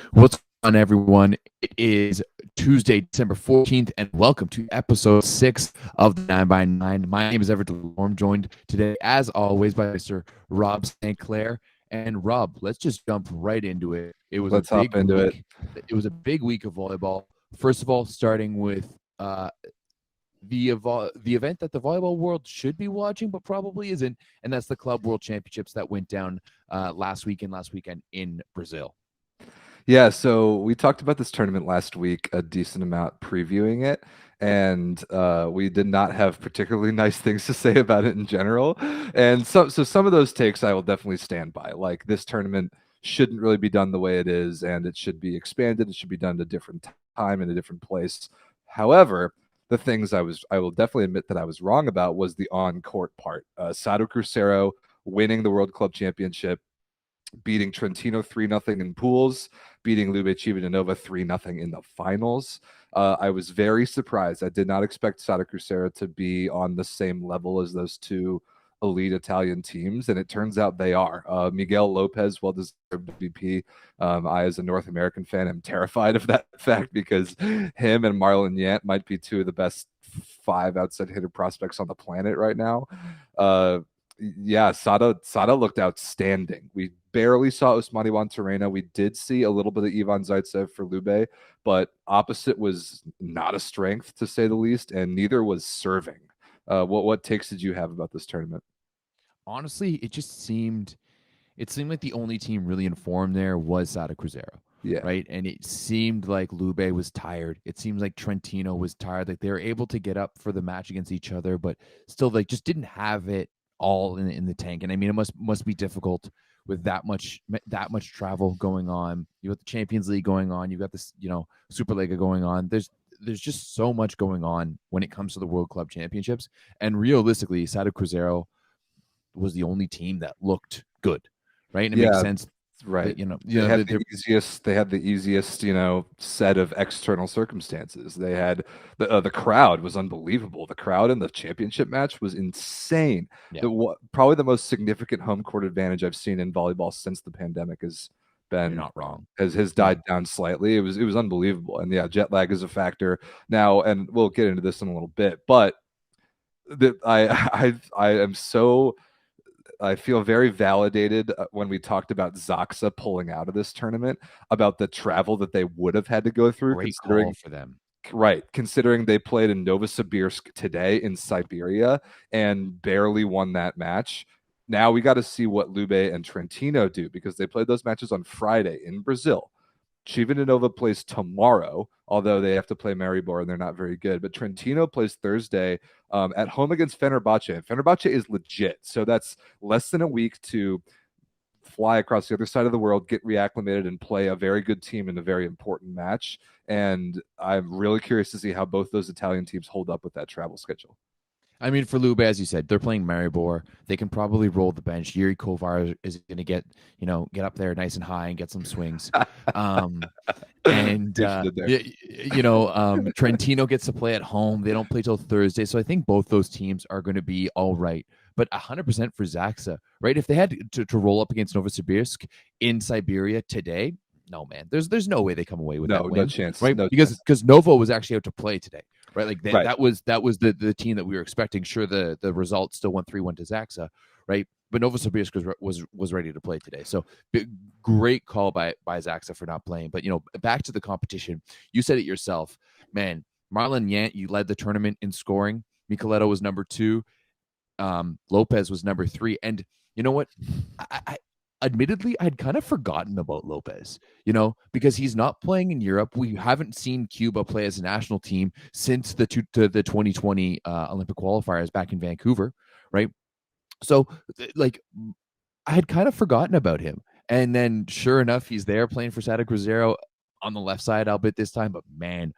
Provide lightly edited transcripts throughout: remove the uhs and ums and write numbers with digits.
What's going on, everyone? It is Tuesday, December 14th, and welcome to episode 6 of the 9 by 9. My name is Everett DeLorme, joined today, as always, by Mr. Rob St. Clair. And Rob, let's just jump right into it. It was a Let's hop big into it. week. It was a big week of volleyball. First of all, starting with the event that the volleyball world should be watching, but probably isn't, and that's the Club World Championships that went down last weekend in Brazil. Yeah, so we talked about this tournament last week, a decent amount previewing it, and we did not have particularly nice things to say about it in general. And so some of those takes I will definitely stand by. Like, this tournament shouldn't really be done the way it is, and it should be expanded. It should be done at a different time in a different place. However, the things I will definitely admit that I was wrong about was the on-court part. Sado Cruzeiro winning the World Club Championship, beating Trentino 3-0 in pools, beating Lube Civitanova 3-0 in the finals. I was very surprised. I did not expect Sada Cruzeiro to be on the same level as those two elite Italian teams, and it turns out they are. Miguel Lopez, well-deserved MVP. I, as a North American fan, am terrified of that fact because him and Marlon Yant might be two of the best 5 outside hitter prospects on the planet right now. Yeah, Sada looked outstanding. We barely saw Usmani Wantarena. We did see a little bit of Ivan Zaitsev for Lube, but opposite was not a strength, to say the least, and neither was serving. What takes did you have about this tournament? Honestly, it seemed like the only team really informed there was Sada Cruzeiro, Yeah. right? And it seemed like Lube was tired. It seemed like Trentino was tired. Like they were able to get up for the match against each other, but still, like, just didn't have it all in the tank. And I mean, it must be difficult with that much travel going on. You got the Champions League going on. You've got this, Superlega going on. There's just so much going on when it comes to the World Club Championships. And realistically, Sada Cruzeiro was the only team that looked good, right? And it makes Yeah, sense right. that They had the easiest. They had the easiest, set of external circumstances. They had the crowd was unbelievable. The crowd in the championship match was insane. yeah, Probably the most significant home court advantage I've seen in volleyball since the pandemic you're been not wrong. has Yeah, died down slightly. It was unbelievable. And yeah, jet lag is a factor now, and we'll get into this in a little bit. But I am so I feel very validated when we talked about Zaxa pulling out of this tournament, about the travel that they would have had to go through, great call for them. considering they played in Novosibirsk today in Siberia and barely won that match. Now we got to see what Lube and Trentino do, because they played those matches on Friday in Brazil. Civitanova plays tomorrow, although they have to play Maribor and they're not very good. But Trentino plays Thursday at home against Fenerbahce. And Fenerbahce is legit. So that's less than a week to fly across the other side of the world, get reacclimated, and play a very good team in a very important match. And I'm really curious to see how both those Italian teams hold up with that travel schedule. I mean, for Lube, as you said, they're playing Maribor. They can probably roll the bench. Yuri Kovar is going to get up there nice and high and get some swings. And Trentino gets to play at home. They don't play till Thursday, so I think both those teams are going to be all right. But 100% for Zaxa, right? If they had to roll up against Novosibirsk in Siberia today, no, man, there's no way they come away with that win, no chance, right? no because Novo was actually out to play today, right? Like right. that was the team that we were expecting. Sure, the result still went 3-1 to Zaxa, right? But Novosibirsk was ready to play today. So great call by Zaxa for not playing. But back to the competition. You said it yourself, man. Marlon Yant, you led the tournament in scoring. Micheletto was number 2. Lopez was number 3. And you know what? I admittedly, I'd kind of forgotten about Lopez, because he's not playing in Europe. We haven't seen Cuba play as a national team since the 2020 Olympic qualifiers back in Vancouver, right? So, like, I had kind of forgotten about him. And then, sure enough, he's there playing for Sada Cruzeiro on the left side, albeit this time. But man,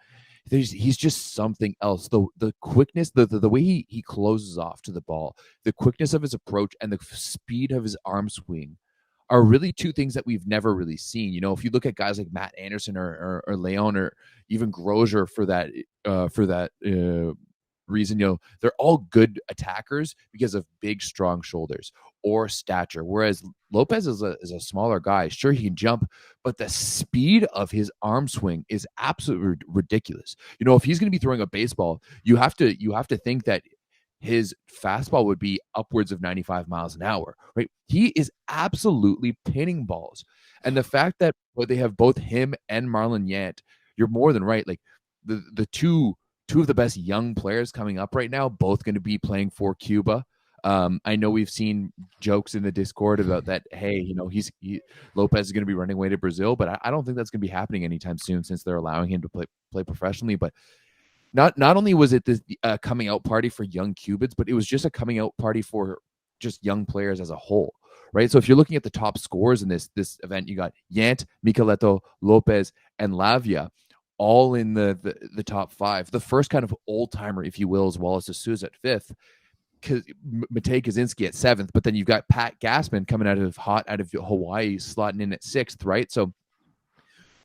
he's just something else. The quickness, the way he closes off to the ball, the quickness of his approach, and the speed of his arm swing are really two things that we've never really seen. If you look at guys like Matt Anderson or Leon or even Grosjean for that reason, they're all good attackers because of big, strong shoulders or stature. Whereas Lopez is a smaller guy. Sure, he can jump, but the speed of his arm swing is absolutely ridiculous. If he's going to be throwing a baseball, you have to think that his fastball would be upwards of 95 miles an hour, right? He is absolutely pinning balls. And the fact that they have both him and Marlon Yant, you're more than right. Like the two of the best young players coming up right now, both going to be playing for Cuba. I know we've seen jokes in the Discord about that. Hey, Lopez is going to be running away to Brazil, but I don't think that's going to be happening anytime soon since they're allowing him to play professionally. But not only was it this coming out party for young Cubans, but it was just a coming out party for just young players as a whole, right? So if you're looking at the top scores in this event, you got Yant, Micheleto, Lopez, and Lavia, all in the top five. The first kind of old timer, if you will, is Wallace de Souza at fifth, Matej Kaczynski at seventh, but then you've got Pat Gassman coming out of Hawaii, slotting in at sixth, right? So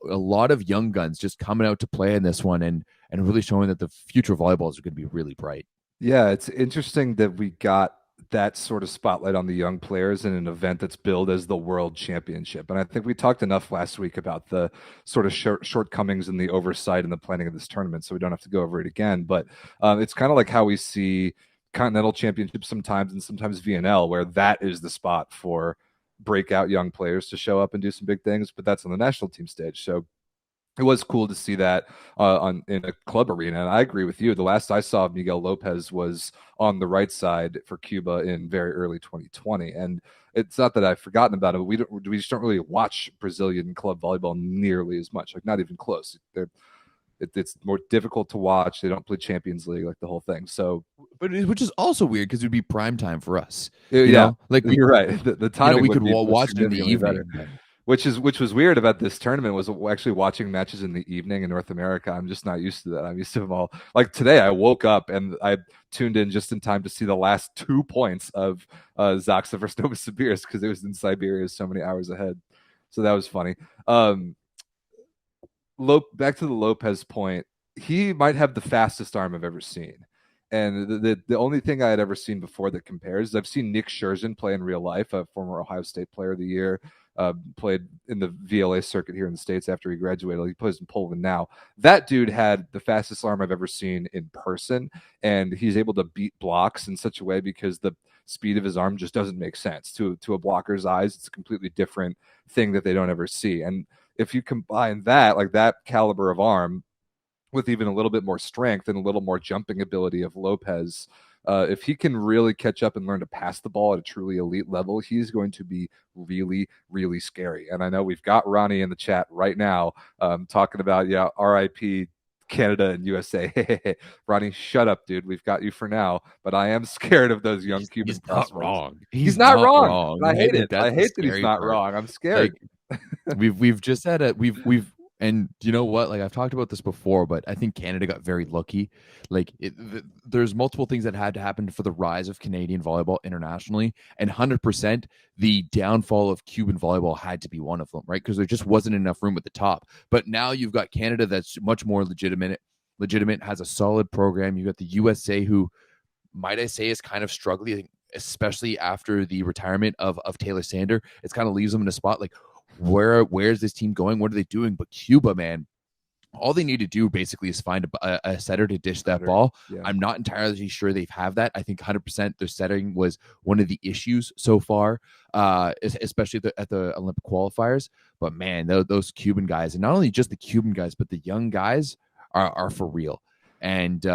a lot of young guns just coming out to play in this one and really showing that the future of volleyball is going to be really bright. Yeah, it's interesting that we got that sort of spotlight on the young players in an event that's billed as the World Championship. And I think we talked enough last week about the sort of shortcomings in the oversight and the planning of this tournament, so we don't have to go over it again. But it's kind of like how we see Continental Championships sometimes and sometimes VNL, where that is the spot for breakout young players to show up and do some big things, but that's on the national team stage. So it was cool to see that in a club arena. And I agree with you. The last I saw of Miguel Lopez was on the right side for Cuba in very early 2020. And it's not that I've forgotten about it, but we just don't really watch Brazilian club volleyball nearly as much, like not even close. It's more difficult to watch. They don't play Champions League, like the whole thing. So, but which is also weird because it would be prime time for us. Yeah, like you're right. The timing we could would be watch it in the significantly evening. better. Which was weird about this tournament was actually watching matches in the evening in North America. I'm just not used to that. I'm used to them all. Like today, I woke up and I tuned in just in time to see the last 2 points of Zaksa versus Novosibirsk because it was in Siberia so many hours ahead. So that was funny. Back to the Lopez point, he might have the fastest arm I've ever seen. And the only thing I had ever seen before that compares is I've seen Nick Scherzen play in real life, a former Ohio State Player of the Year, played in the VLA circuit here in the States after he graduated. He plays in Poland now. That dude had the fastest arm I've ever seen in person, and he's able to beat blocks in such a way because the speed of his arm just doesn't make sense. To a blocker's eyes, it's a completely different thing that they don't ever see. And if you combine that, like that caliber of arm, with even a little bit more strength and a little more jumping ability of Lopez, if he can really catch up and learn to pass the ball at a truly elite level, he's going to be really, really scary. And I know we've got Ronnie in the chat right now talking about, RIP Canada and USA. Ronnie, shut up, dude. We've got you for now. But I am scared of those young Cuban He's not wrong. He's not wrong. I hate it. I hate that he's not wrong. I'm scared. We've just had we've and you know what? Like I've talked about this before, but I think Canada got very lucky. Like there's multiple things that had to happen for the rise of Canadian volleyball internationally, and 100% the downfall of Cuban volleyball had to be one of them, right? Because there just wasn't enough room at the top. But now you've got Canada that's much more legitimate, has a solid program. You've got the USA who, might I say, is kind of struggling, especially after the retirement of Taylor Sander. It's kind of leaves them in a spot like, where's this team going? What are they doing? But Cuba, man, all they need to do basically is find a setter to dish that ball. Yeah. I'm not entirely sure they have that. I think 100% their setting was one of the issues so far, especially at the Olympic qualifiers. But man, those Cuban guys, and not only just the Cuban guys, but the young guys are for real. And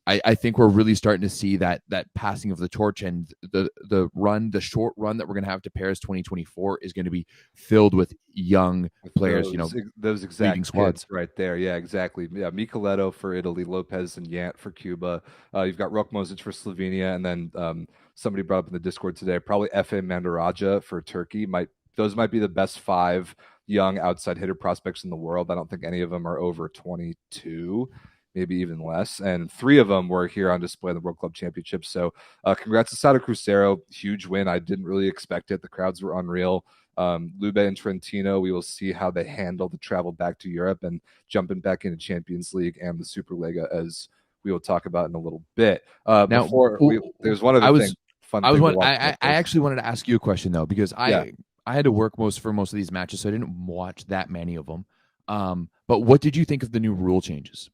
I think we're really starting to see that passing of the torch, and the short run that we're going to have to Paris 2024 is going to be filled with young players, those exact squads right there. Yeah, exactly. Yeah, Micheleto for Italy, Lopez and Yant for Cuba. You've got Rokmosic for Slovenia, and then somebody brought up in the Discord today, probably Efe Mandaraja for Turkey. Those might be the best 5 young outside hitter prospects in the world. I don't think any of them are over 22. Maybe even less. And 3 of them were here on display in the World Club Championship. So congrats to Sada Cruzeiro. Huge win. I didn't really expect it. The crowds were unreal. Lube and Trentino, we will see how they handle the travel back to Europe and jumping back into Champions League and the Superlega as we will talk about in a little bit. Now, There's one other I was thing, fun I was thing to one. watch about I this. actually wanted to ask you a question though, because Yeah. I had to work for most of these matches, so I didn't watch that many of them. But what did you think of the new rule changes?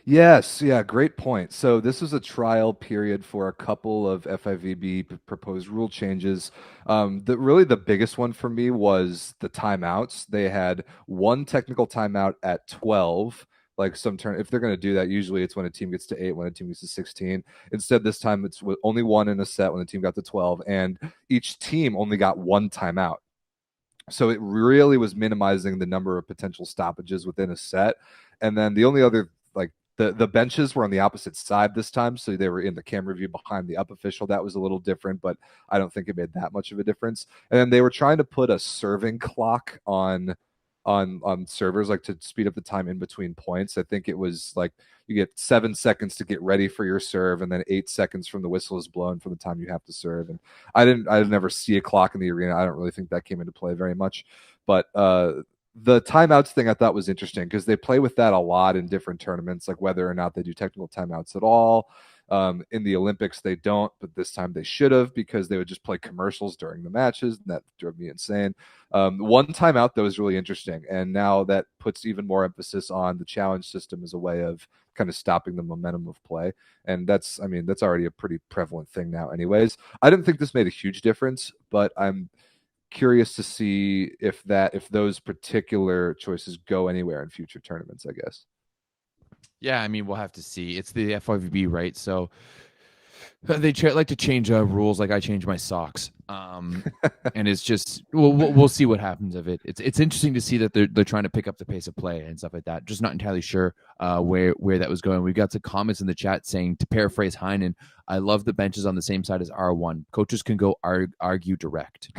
Yes, yeah, great point. So this was a trial period for a couple of FIVB proposed rule changes. Really the biggest one for me was the timeouts. They had one technical timeout at 12. Like some turn, if they're going to do that, usually it's when a team gets to 8, when a team gets to 16. Instead, this time it's only one in a set when the team got to 12, and each team only got one timeout. So it really was minimizing the number of potential stoppages within a set. And then the only other, like, the benches were on the opposite side this time, so they were in the camera view behind the up official. That was a little different, but I don't think it made that much of a difference. And then they were trying to put a serving clock on servers, like to speed up the time in between points. I think it was like you get 7 seconds to get ready for your serve, and then 8 seconds from the whistle is blown from the time you have to serve. And I never see a clock in the arena. I don't really think that came into play very much, but the timeouts thing I thought was interesting because they play with that a lot in different tournaments, like whether or not they do technical timeouts at all. In the Olympics, they don't, but this time they should have because they would just play commercials during the matches, and that drove me insane. One timeout, though, is really interesting, and now that puts even more emphasis on the challenge system as a way of kind of stopping the momentum of play. And that's already a pretty prevalent thing now, anyways. I didn't think this made a huge difference, but I'm curious to see if those particular choices go anywhere in future tournaments, I guess. Yeah, I mean, we'll have to see. It's the FIVB, right? So they like to change rules, like I change my socks. And it's just we'll see what happens of it. It's interesting to see that they're trying to pick up the pace of play and stuff like that. Just not entirely sure where that was going. We've got some comments in the chat saying, to paraphrase Heinen, I love the benches on the same side as R1. Coaches can go argue direct.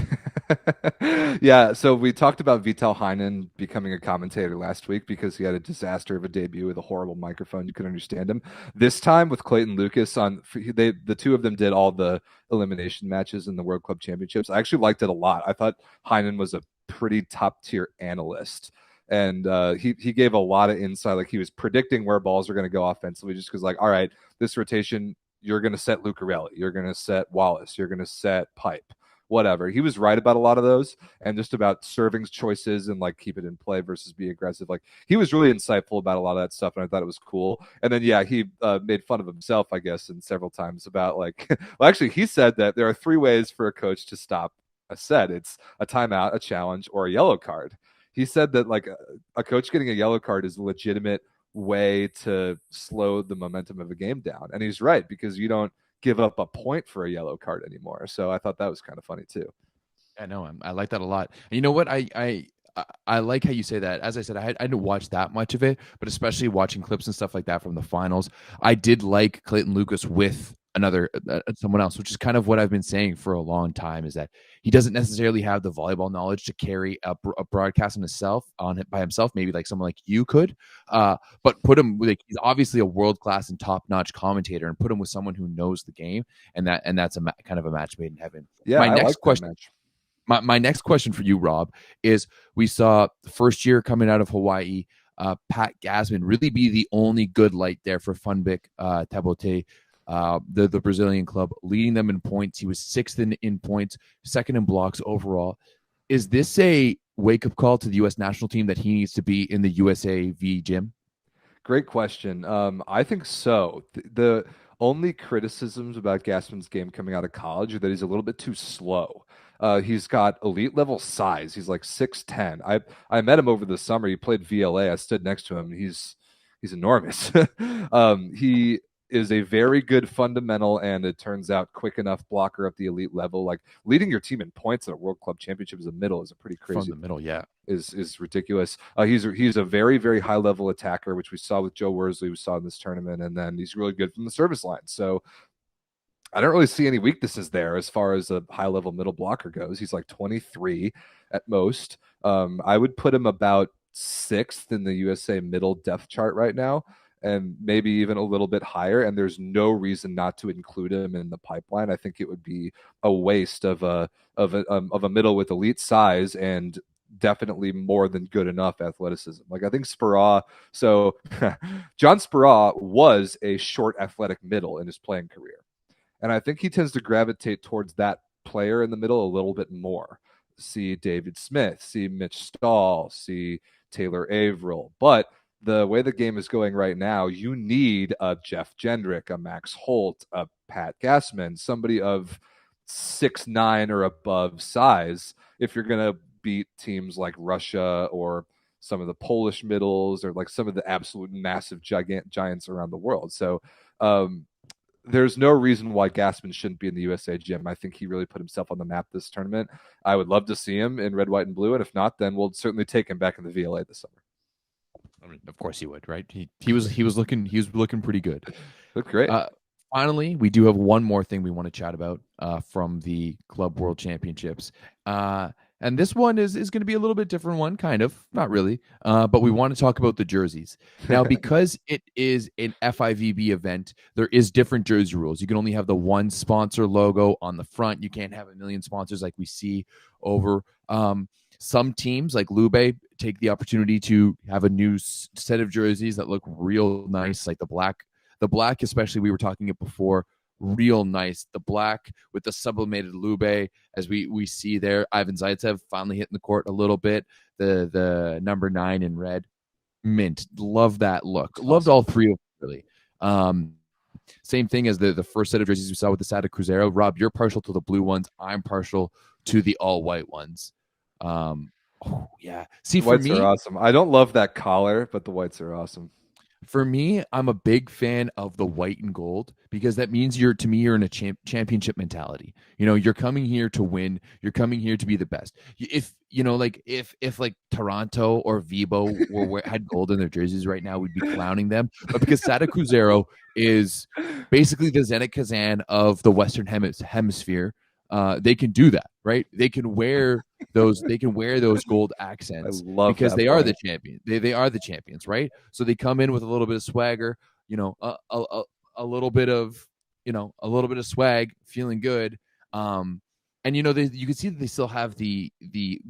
Yeah, so we talked about Vital Heinen becoming a commentator last week because he had a disaster of a debut with a horrible microphone. You couldn't understand him. This time with Clayton Lucas the two of them did all the elimination matches in the World Club Championships. I actually liked it a lot. I thought Heinen was a pretty top tier analyst. And he gave a lot of insight. Like he was predicting where balls are going to go offensively, just because, like, all right, this rotation, you're going to set Lucarelli, you're going to set Wallace, you're going to set Pipe, whatever. He was right about a lot of those, and just about serving choices and like keep it in play versus be aggressive. Like he was really insightful about a lot of that stuff, and I thought it was cool. And then yeah, he made fun of himself, I guess, and several times about like, well, actually, he said that there are 3 ways for a coach to stop a set. It's a timeout, a challenge, or a yellow card. He said that like a coach getting a yellow card is a legitimate way to slow the momentum of a game down, and he's right because you don't give up a point for a yellow card anymore. So I thought that was kind of funny too. I know. I like that a lot. And you know what? I like how you say that. As I said, I didn't watch that much of it, but especially watching clips and stuff like that from the finals, I did like Clayton Lucas with another someone else, which is kind of what I've been saying for a long time, is that he doesn't necessarily have the volleyball knowledge to carry a broadcast on it by himself. Maybe like someone like you could, but put him like he's obviously a world class and top notch commentator, and put him with someone who knows the game, and that's kind of a match made in heaven. Yeah, My I next like question. match. My next question for you, Rob, is we saw the first year coming out of Hawaii, Pat Gasman really be the only good light there for Funvic Tabote, the Brazilian club, leading them in points. He was 6th in points, 2nd in blocks overall. Is this a wake-up call to the U.S. national team that he needs to be in the USAV gym? Great question. I think so. The only criticisms about Gasman's game coming out of college are that he's a little bit too slow. He's got elite level size. He's like 6'10". I met him over the summer. He played VLA. I stood next to him. He's enormous. He is a very good fundamental, and it turns out quick enough blocker at the elite level. Like leading your team in points at a World Club Championship as a middle is a pretty crazy. Fundamental, yeah. Is ridiculous. He's a very, very high level attacker, which we saw with Joe Worsley, we saw in this tournament, and then he's really good from the service line. So I don't really see any weaknesses there as far as a high level middle blocker goes. He's like 23 at most. I would put him about 6th in the USA middle depth chart right now, and maybe even a little bit higher. And there's no reason not to include him in the pipeline. I think it would be a waste of a middle with elite size and definitely more than good enough athleticism. Like I think Speraw, so John Speraw was a short athletic middle in his playing career. And I think he tends to gravitate towards that player in the middle a little bit more. See David Smith, see Mitch Stahl, see Taylor Averill. But the way the game is going right now, you need a Jeff Gendrick, a Max Holt, a Pat Gassman, somebody of 6'9" or above size if you're going to beat teams like Russia or some of the Polish middles or like some of the absolute massive giants around the world. So there's no reason why Gassman shouldn't be in the USA gym. I think he really put himself on the map this tournament. I would love to see him in red, white, and blue. And if not, then we'll certainly take him back in the VLA this summer. I mean, of course he would, right? He was looking pretty good. Looked great. Finally, we do have one more thing we want to chat about from the Club World Championships. And this one is going to be a little bit different one, kind of, not really. But we want to talk about the jerseys. Now, because it is an FIVB event, there is different jersey rules. You can only have the one sponsor logo on the front. You can't have a million sponsors like we see over some teams like Lube take the opportunity to have a new set of jerseys that look real nice, like the black, especially, we were talking it before, real nice. The black with the sublimated Lube, as we see there. Ivan Zaitsev finally hitting the court a little bit. The number 9 in red, mint. Love that look. Awesome. Loved all three of them, really. Same thing as the first set of jerseys we saw with the Sada Cruzeiro. Rob, you're partial to the blue ones. I'm partial to the all white ones. Oh yeah. See, the whites are awesome. I don't love that collar, but the whites are awesome. For me, I'm a big fan of the white and gold because that means you're in a championship mentality. You know, you're coming here to win. You're coming here to be the best. If like Toronto or Vibo had gold in their jerseys right now, we'd be clowning them. But because Sada Cruzeiro is basically the Zenit Kazan of the Western Hemisphere, they can do that, right? They can wear those gold accents because they are the champion. They are the champions, right? So they come in with a little bit of swagger, a little bit of swag, feeling good. And you can see that they still have the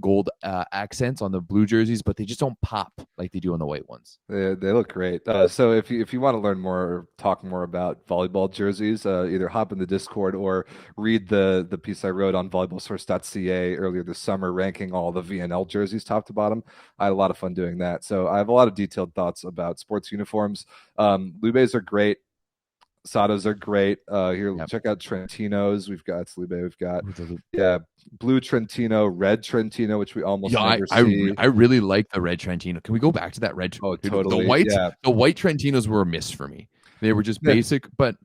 gold accents on the blue jerseys, but they just don't pop like they do on the white ones. They look great. So if you want to learn more or talk more about volleyball jerseys, either hop in the Discord or read the piece I wrote on volleyballsource.ca earlier this summer, ranking all the VNL jerseys top to bottom. I had a lot of fun doing that. So I have a lot of detailed thoughts about sports uniforms. Lubes are great. Sadas are great. Check out Trentino's. We've got blue Trentino, red Trentino, which we almost never see. I really like the red Trentino. Can we go back to that red? Oh, totally. The white Trentinos were a miss for me. They were just basic, but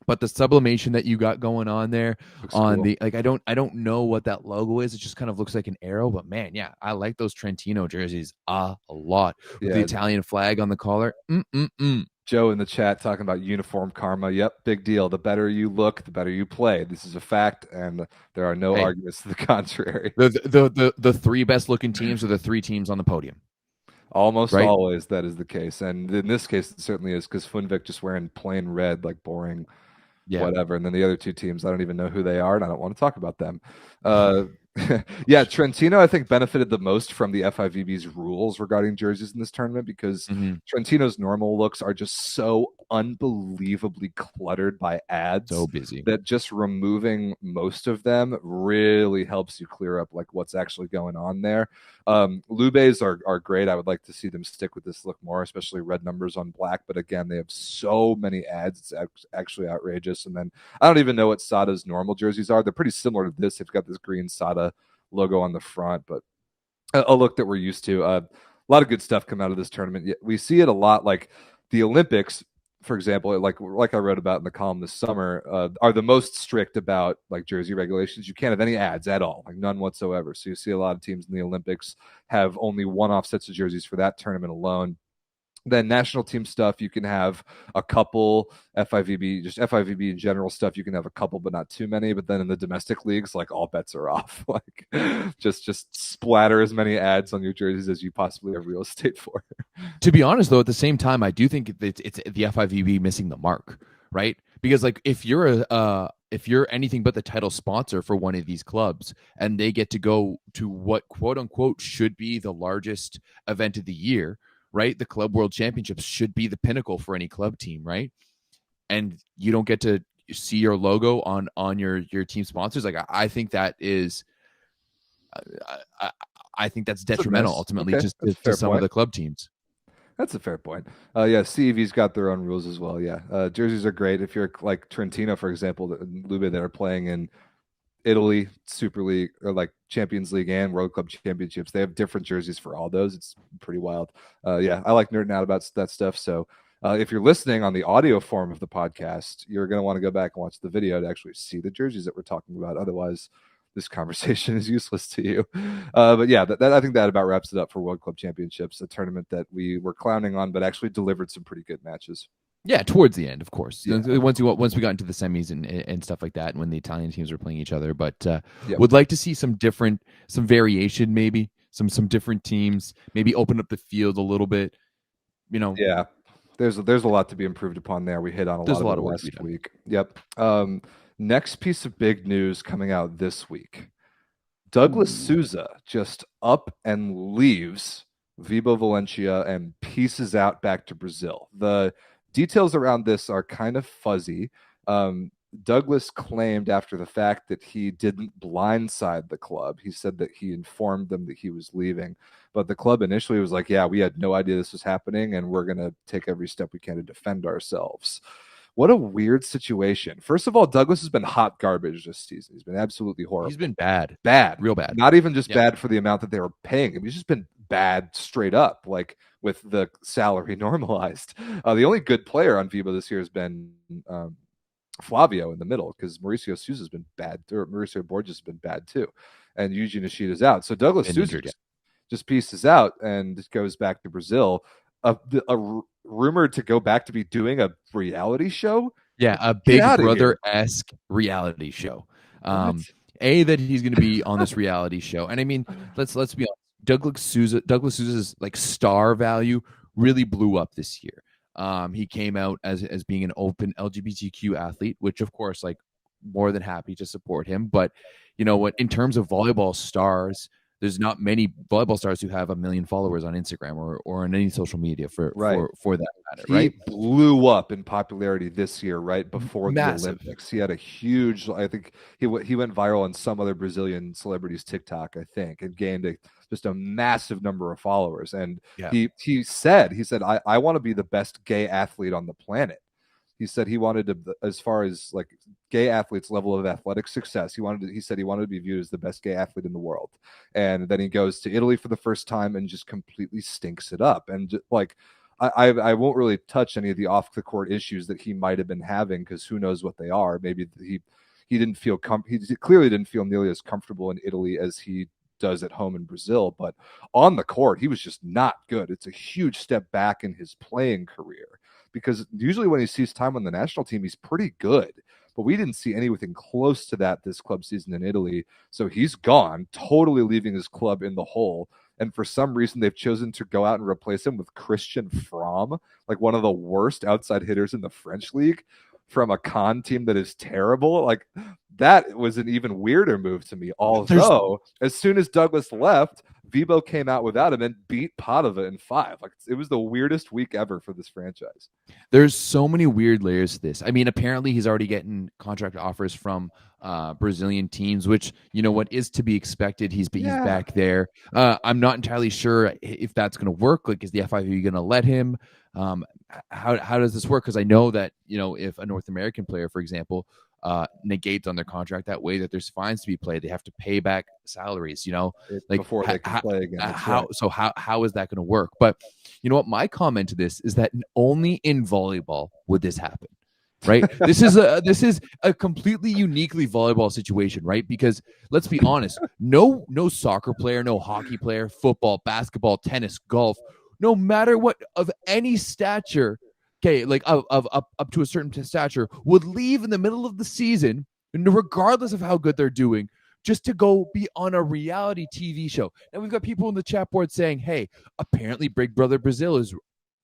the sublimation that you got going on there on cool. I don't know what that logo is. It just kind of looks like an arrow, but man, yeah, I like those Trentino jerseys a lot with the Italian flag on the collar. Joe in the chat talking about uniform karma. Yep, big deal. The better you look, the better you play. This is a fact, and there are no arguments to the contrary. The three best looking teams are the three teams on the podium. Almost always that is the case, and in this case it certainly is because Funvik just wearing plain red, like boring, whatever. And then the other two teams, I don't even know who they are, and I don't want to talk about them. Trentino, I think, benefited the most from the FIVB's rules regarding jerseys in this tournament because Trentino's normal looks are just so unbelievably cluttered by ads. So busy that just removing most of them really helps you clear up like what's actually going on there. Lubes are great. I would like to see them stick with this look more, especially red numbers on black. But again, they have so many ads. It's actually outrageous. And then I don't even know what Sada's normal jerseys are. They're pretty similar to this. They've got this green Sada logo on the front, but a look that we're used to. A lot of good stuff come out of this tournament. We see it a lot, like the Olympics, for example, like I wrote about in the column this summer, are the most strict about like jersey regulations. You can't have any ads at all, like none whatsoever. So you see a lot of teams in the Olympics have only one-off sets of jerseys for that tournament alone. Then national team stuff, you can have a couple. FIVB, just FIVB in general stuff, you can have a couple, but not too many. But then in the domestic leagues, like all bets are off. Like just splatter as many ads on your jerseys as you possibly have real estate for. To be honest, though, at the same time, I do think it's the FIVB missing the mark, right? because like if you're anything but the title sponsor for one of these clubs and they get to go to what quote unquote should be the largest event of the year, right? The Club World Championships should be the pinnacle for any club team, right? And you don't get to see your logo on your team sponsors. Like I think that is I, I think that's detrimental ultimately, Okay, just that's a to fair some of point. the club teams. That's a fair point. Yeah, CEV's got their own rules as well. Yeah, jerseys are great. If you're like Trentino, for example, Lube that are playing in Italy, Super League, or like Champions League and World Club Championships, they have different jerseys for all those. It's pretty wild. Yeah, I like nerding out about that stuff. So if you're listening on the audio form of the podcast, you're going to want to go back and watch the video to actually see the jerseys that we're talking about. Otherwise, this conversation is useless to you. But yeah, I think that about wraps it up for World Club Championships, a tournament that we were clowning on, but actually delivered some pretty good matches. Yeah, towards the end, of course. Yeah. Once we got into the semis and stuff like that, and when the Italian teams were playing each other, but Yep. would like to see some variation, maybe some different teams, maybe open up the field a little bit. Yeah, there's a lot to be improved upon there. We hit on a There's lot a lot of of it work to be last done. week. Yep. Next piece of big news coming out this week. Douglas Souza just up and leaves Vibo Valencia and pieces out back to Brazil. The details around this are kind of fuzzy. Douglas claimed after the fact that he didn't blindside the club. He said that he informed them that he was leaving. But the club initially was like, yeah, we had no idea this was happening, and we're going to take every step we can to defend ourselves. What a weird situation. First of all, Douglas has been hot garbage this season. He's been absolutely horrible. He's been bad. Bad. Real bad. Not even just Yep. bad for the amount that they were paying him. He's just been bad straight up, like with the salary normalized. The only good player on Vibo this year has been Flavio in the middle, because Mauricio Souza has been bad, or Mauricio Borges has been bad too. And Yuji Nishida's out. So Douglas Souza just pieces out and goes back to Brazil. Rumored to go back to be doing a reality show. Yeah, a Big Brother-esque reality show. That he's going to be on this reality show, and I mean, let's be honest. Douglas Souza's like star value really blew up this year. He came out as being an open LGBTQ athlete, which of course, like, more than happy to support him. But you know what? In terms of volleyball stars, there's not many volleyball stars who have 1 million followers on Instagram or on any social media for that matter. Right? He blew up in popularity this year, right before the Olympics. He had a huge. I think he went viral on some other Brazilian celebrity's TikTok, I think, and gained just a massive number of followers. And he said, I want to be the best gay athlete on the planet. He said he wanted to, as far as like gay athletes' level of athletic success, he said he wanted to be viewed as the best gay athlete in the world. And then he goes to Italy for the first time and just completely stinks it up. And just, like, I won't really touch any of the off the court issues that he might have been having, because who knows what they are. Maybe he didn't feel he clearly didn't feel nearly as comfortable in Italy as he does at home in Brazil. But on the court, he was just not good. It's a huge step back in his playing career, because usually when he sees time on the national team, he's pretty good. But we didn't see anything close to that this club season in Italy. So he's gone, totally leaving his club in the hole. And for some reason, they've chosen to go out and replace him with Christian Fromm, like one of the worst outside hitters in the French league, from a Caen team that is terrible. Like, that was an even weirder move to me. Although, as soon as Douglas left, Vibo came out without him and beat Padova in 5. Like, it was the weirdest week ever for this franchise. There's so many weird layers to this. I mean, apparently he's already getting contract offers from Brazilian teams, which, you know what, is to be expected. He's back there. I'm not entirely sure if that's going to work. Like, is the FIVB going to let him? How does this work? Because I know that, you know, if a North American player, for example, negates on their contract that way, that there's fines to be played. They have to pay back salaries, you know, like before they can play again. How is that going to work? But you know what? My comment to this is that only in volleyball would this happen, right? This is a completely uniquely volleyball situation, right? Because let's be honest, no soccer player, no hockey player, football, basketball, tennis, golf, no matter what, of any stature, okay, like of up to a certain stature, would leave in the middle of the season, regardless of how good they're doing, just to go be on a reality TV show. And we've got people in the chat board saying, hey, apparently Big Brother Brazil is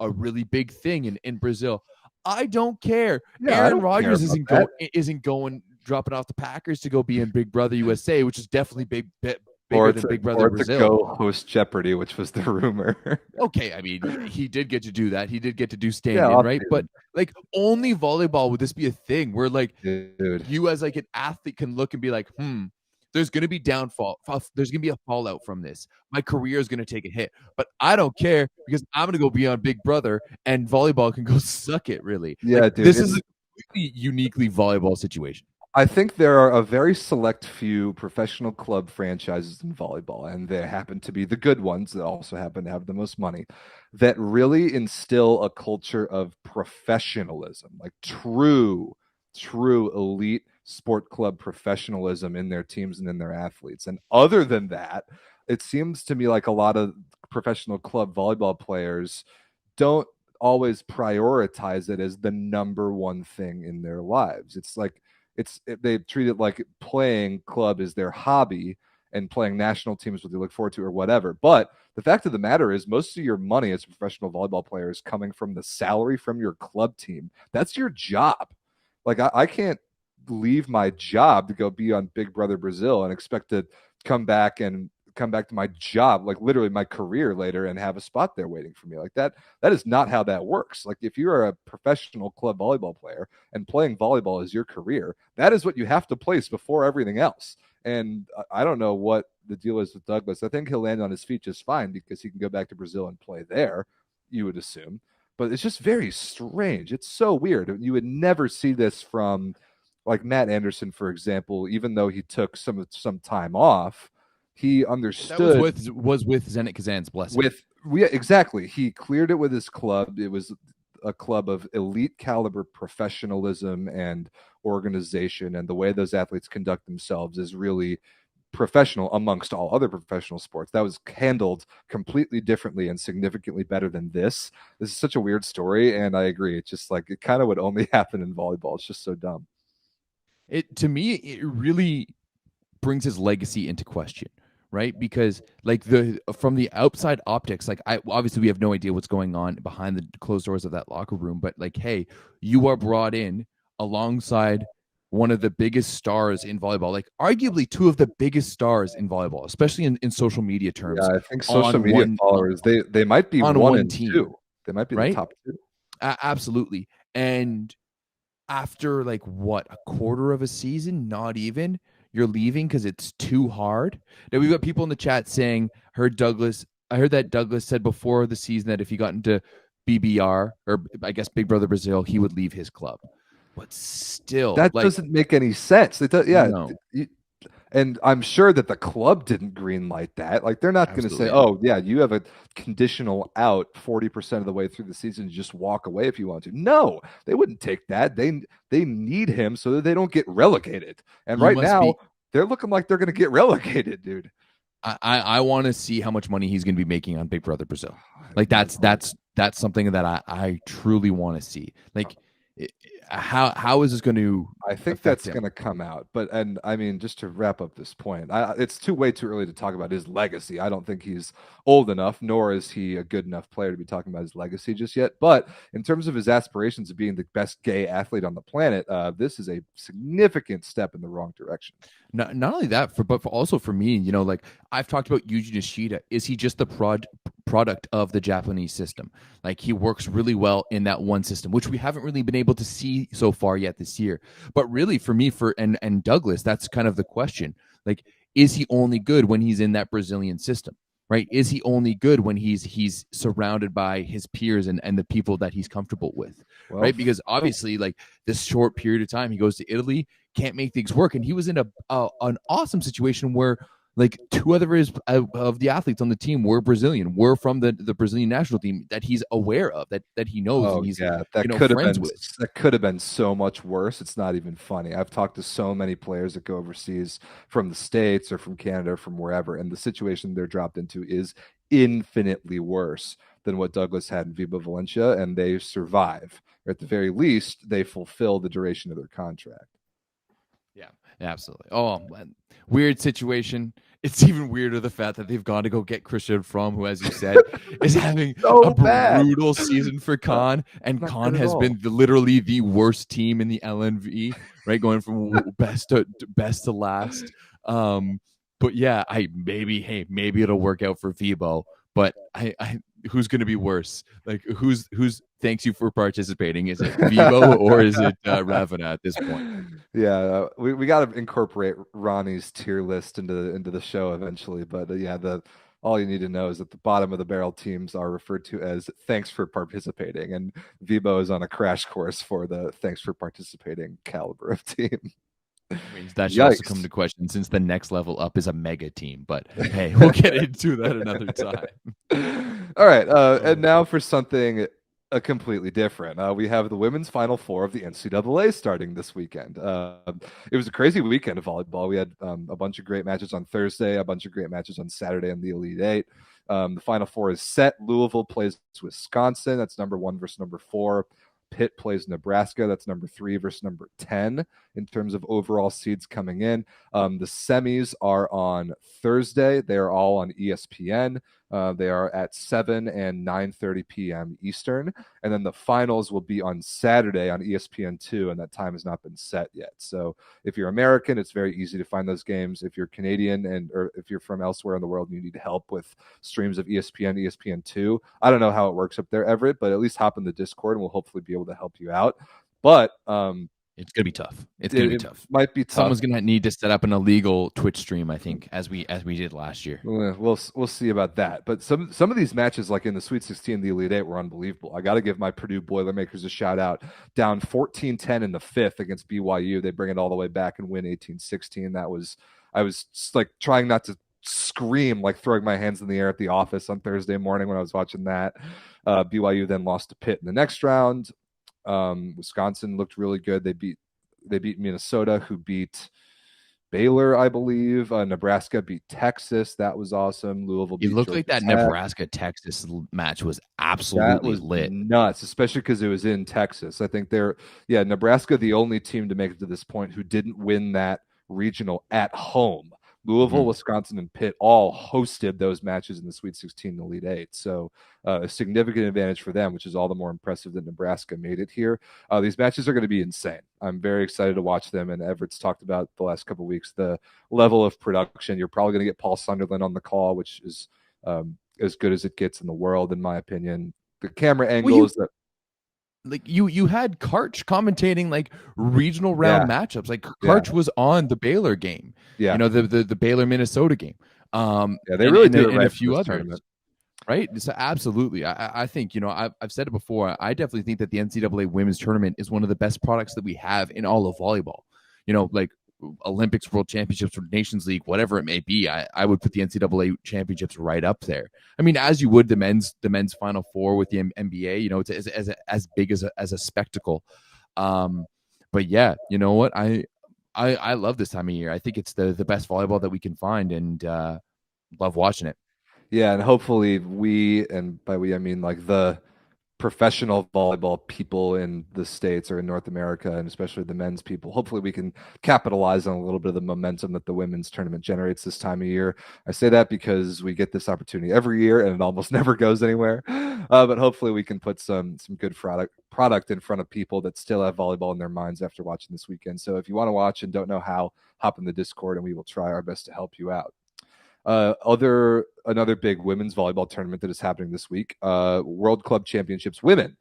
a really big thing in Brazil. I don't care. Yeah, I Aaron don't care Rodgers about that. isn't going dropping off the Packers to go be in Big Brother USA, which is definitely bigger Or than to Big Brother or to Brazil. go host Jeopardy, which was the rumor. Okay, I mean, he did get to do that. He did get to do Yeah, stand-in, off right? But season. like only volleyball would this be a thing where like Dude. you as like an athlete can look and be like, there's gonna be downfall. There's gonna be a fallout from this. My career is gonna take a hit, but I don't care because I'm gonna go be on Big Brother, and volleyball can go suck it. Really, like Yeah, dude, this is it's a completely uniquely volleyball situation. I think there are a very select few professional club franchises in volleyball, and they happen to be the good ones that also happen to have the most money, that really instill a culture of professionalism, like true elite sport club professionalism in their teams and in their athletes. And other than that, it seems to me like a lot of professional club volleyball players don't always prioritize it as the number one thing in their lives. It's like they treat it like playing club is their hobby and playing national teams what they look forward to or whatever. But the fact of the matter is most of your money as a professional volleyball player is coming from the salary from your club team. That's your job. Like I can't leave my job to go be on Big Brother Brazil and expect to come back and come back to my job, like literally my career later, and have a spot there waiting for me. Like that is not how that works. Like if you're a professional club volleyball player and playing volleyball is your career, that is what you have to place before everything else. And I don't know what the deal is with Douglas. I think he'll land on his feet just fine because he can go back to Brazil and play there, you would assume. But it's just very strange. It's so weird. You would never see this from like Matt Anderson, for example, even though he took some time off, he That was understood with Zenit Kazan's blessing. with yeah, exactly. He cleared it with his club. It was a club of elite caliber professionalism and organization, and the way those athletes conduct themselves is really professional amongst all other professional sports. That was handled completely differently and significantly better than this. This is such a weird story, and I agree. It's just like it kind of would only happen in volleyball. It's just so dumb. It to me, it really brings his legacy into question, right? Because like the from the outside optics, like I obviously we have no idea what's going on behind the closed doors of that locker room, but like, hey, you are brought in alongside one of the biggest stars in volleyball, like arguably two of the biggest stars in volleyball, especially in social media terms. Yeah, I think social media followers they might be on one one and team, two. They might be right? the top two. Absolutely. And after like what, a quarter of a season, not even, you're leaving because it's too hard. Now we've got people in the chat saying, I heard that Douglas said before the season that if he got into BBR, or I guess Big Brother Brazil, he would leave his club. But still, That like, doesn't make any sense. It does, yeah. no, And I'm sure that the club didn't green light that. Like they're not going to say, absolutely not. "Oh, yeah, you have a conditional out 40% of the way through the season. Just walk away if you want to." No, they wouldn't take that. They need him so that they don't get relegated. And You right must now, be. they're looking like they're going to get relegated, dude. I want to see how much money he's going to be making on Big Brother Brazil. Like that's something that I truly want to see. Like, how is this going to? I think that's going to come out. But and I mean, just to wrap up this point, it's way too early to talk about his legacy. I don't think he's old enough, nor is he a good enough player to be talking about his legacy just yet. But in terms of his aspirations of being the best gay athlete on the planet, this is a significant step in the wrong direction. Not only that, but also for me, like I've talked about Yuji Nishida. Is he just the product of the Japanese system? Like he works really well in that one system, which we haven't really been able to see so far yet this year. But really, for me, and Douglas, that's kind of the question. Like, is he only good when he's in that Brazilian system? Right? Is he only good when he's surrounded by his peers and the people that he's comfortable with? Well, right? Because obviously, like this short period of time, he goes to Italy, can't make things work, and he was in an awesome situation where like two other of the athletes on the team were Brazilian, were from the Brazilian national team that he's aware of, that he knows, and he's that could have been that could have been so much worse. It's not even funny. I've talked to so many players that go overseas from the States or from Canada or from wherever, and the situation they're dropped into is infinitely worse than what Douglas had in Viva Valencia, and they survive. Or at the very least, they fulfill the duration of their contract. Yeah, absolutely. Oh, weird situation. it's even weirder the fact that they've gone to go get Christian Fromm, who, as you said, is having a So bad. brutal season for Con, and Not Con good at has all. been literally the worst team in the LNV, right, going from best to last. But yeah, maybe it'll work out for Vibo, but I who's going to be worse? Like who's thanks you for participating? Is it Vibo or is it Ravena at this point? Yeah, we got to incorporate Ronnie's tier list into the show eventually. But yeah, the all you need to know is that the bottom of the barrel teams are referred to as thanks for participating, and Vibo is on a crash course for the thanks for participating caliber of team. I mean, that should also come Yikes. into question since the next level up is a mega team. But hey, we'll get into that another time. All right, and Oh. now for something completely different. We have the women's Final Four of the NCAA starting this weekend. It was a crazy weekend of volleyball. We had a bunch of great matches on Thursday, a bunch of great matches on Saturday in the Elite Eight. The Final Four is set. Louisville plays Wisconsin. That's number 1 versus number 4. Pitt plays Nebraska. That's number 3 versus number 10 in terms of overall seeds coming in. The semis are on Thursday. They are all on ESPN. They are at 7 and 9:30 p.m. Eastern, and then the finals will be on Saturday on ESPN2, and that time has not been set yet. So if you're American, it's very easy to find those games. If you're Canadian or if you're from elsewhere in the world and you need help with streams of ESPN, ESPN2, I don't know how it works up there, Everett, but at least hop in the Discord and we'll hopefully be able to help you out. But It's gonna be tough. It's gonna be it tough. might be tough. Someone's gonna need to set up an illegal Twitch stream, I think, as we did last year. We'll see about that. But some of these matches, like in the Sweet 16, the Elite Eight, were unbelievable. I got to give my Purdue Boilermakers a shout out. Down 14-10 in the fifth against BYU, they bring it all the way back and win 18-16. I was like trying not to scream, like throwing my hands in the air at the office on Thursday morning when I was watching that. BYU then lost to Pitt in the next round. Wisconsin looked really good. They beat Minnesota, who beat Baylor, I believe. Nebraska beat Texas. That was awesome. Louisville It beat looked like Georgia that Tech. Nebraska Texas match was That absolutely was lit. nuts, especially because it was in Texas. I think Nebraska, the only team to make it to this point who didn't win that regional at home. Louisville, Wisconsin, and Pitt all hosted those matches in the Sweet 16 and Elite Eight. So a significant advantage for them, which is all the more impressive that Nebraska made it here. These matches are going to be insane. I'm very excited to watch them. And Everett's talked about the last couple of weeks, the level of production. You're probably going to get Paul Sunderland on the call, which is as good as it gets in the world, in my opinion. The camera angles that like you had Karch commentating like regional round matchups. Like Karch was on the Baylor game. Yeah. You know, the Baylor Minnesota game. They really did it right a few others. tournament. Right. So absolutely. I think, you know, I've said it before. I definitely think that the NCAA women's tournament is one of the best products that we have in all of volleyball. You know, like Olympics, World Championships, or Nations League, whatever it may be, I would put the NCAA championships right up there. I mean, as you would the men's Final Four with the NBA. You know, it's as big as a spectacle. But yeah, you know what? I love this time of year. I think it's the best volleyball that we can find, and love watching it. Yeah, and hopefully and by we I mean like the professional volleyball people in the States or in North America, and especially the men's people, hopefully we can capitalize on a little bit of the momentum that the women's tournament generates this time of year. I say that because we get this opportunity every year and it almost never goes anywhere. But hopefully we can put some good product in front of people that still have volleyball in their minds after watching this weekend. So if you want to watch and don't know how, hop in the Discord and we will try our best to help you out. Another big women's volleyball tournament that is happening this week, World Club Championships Women.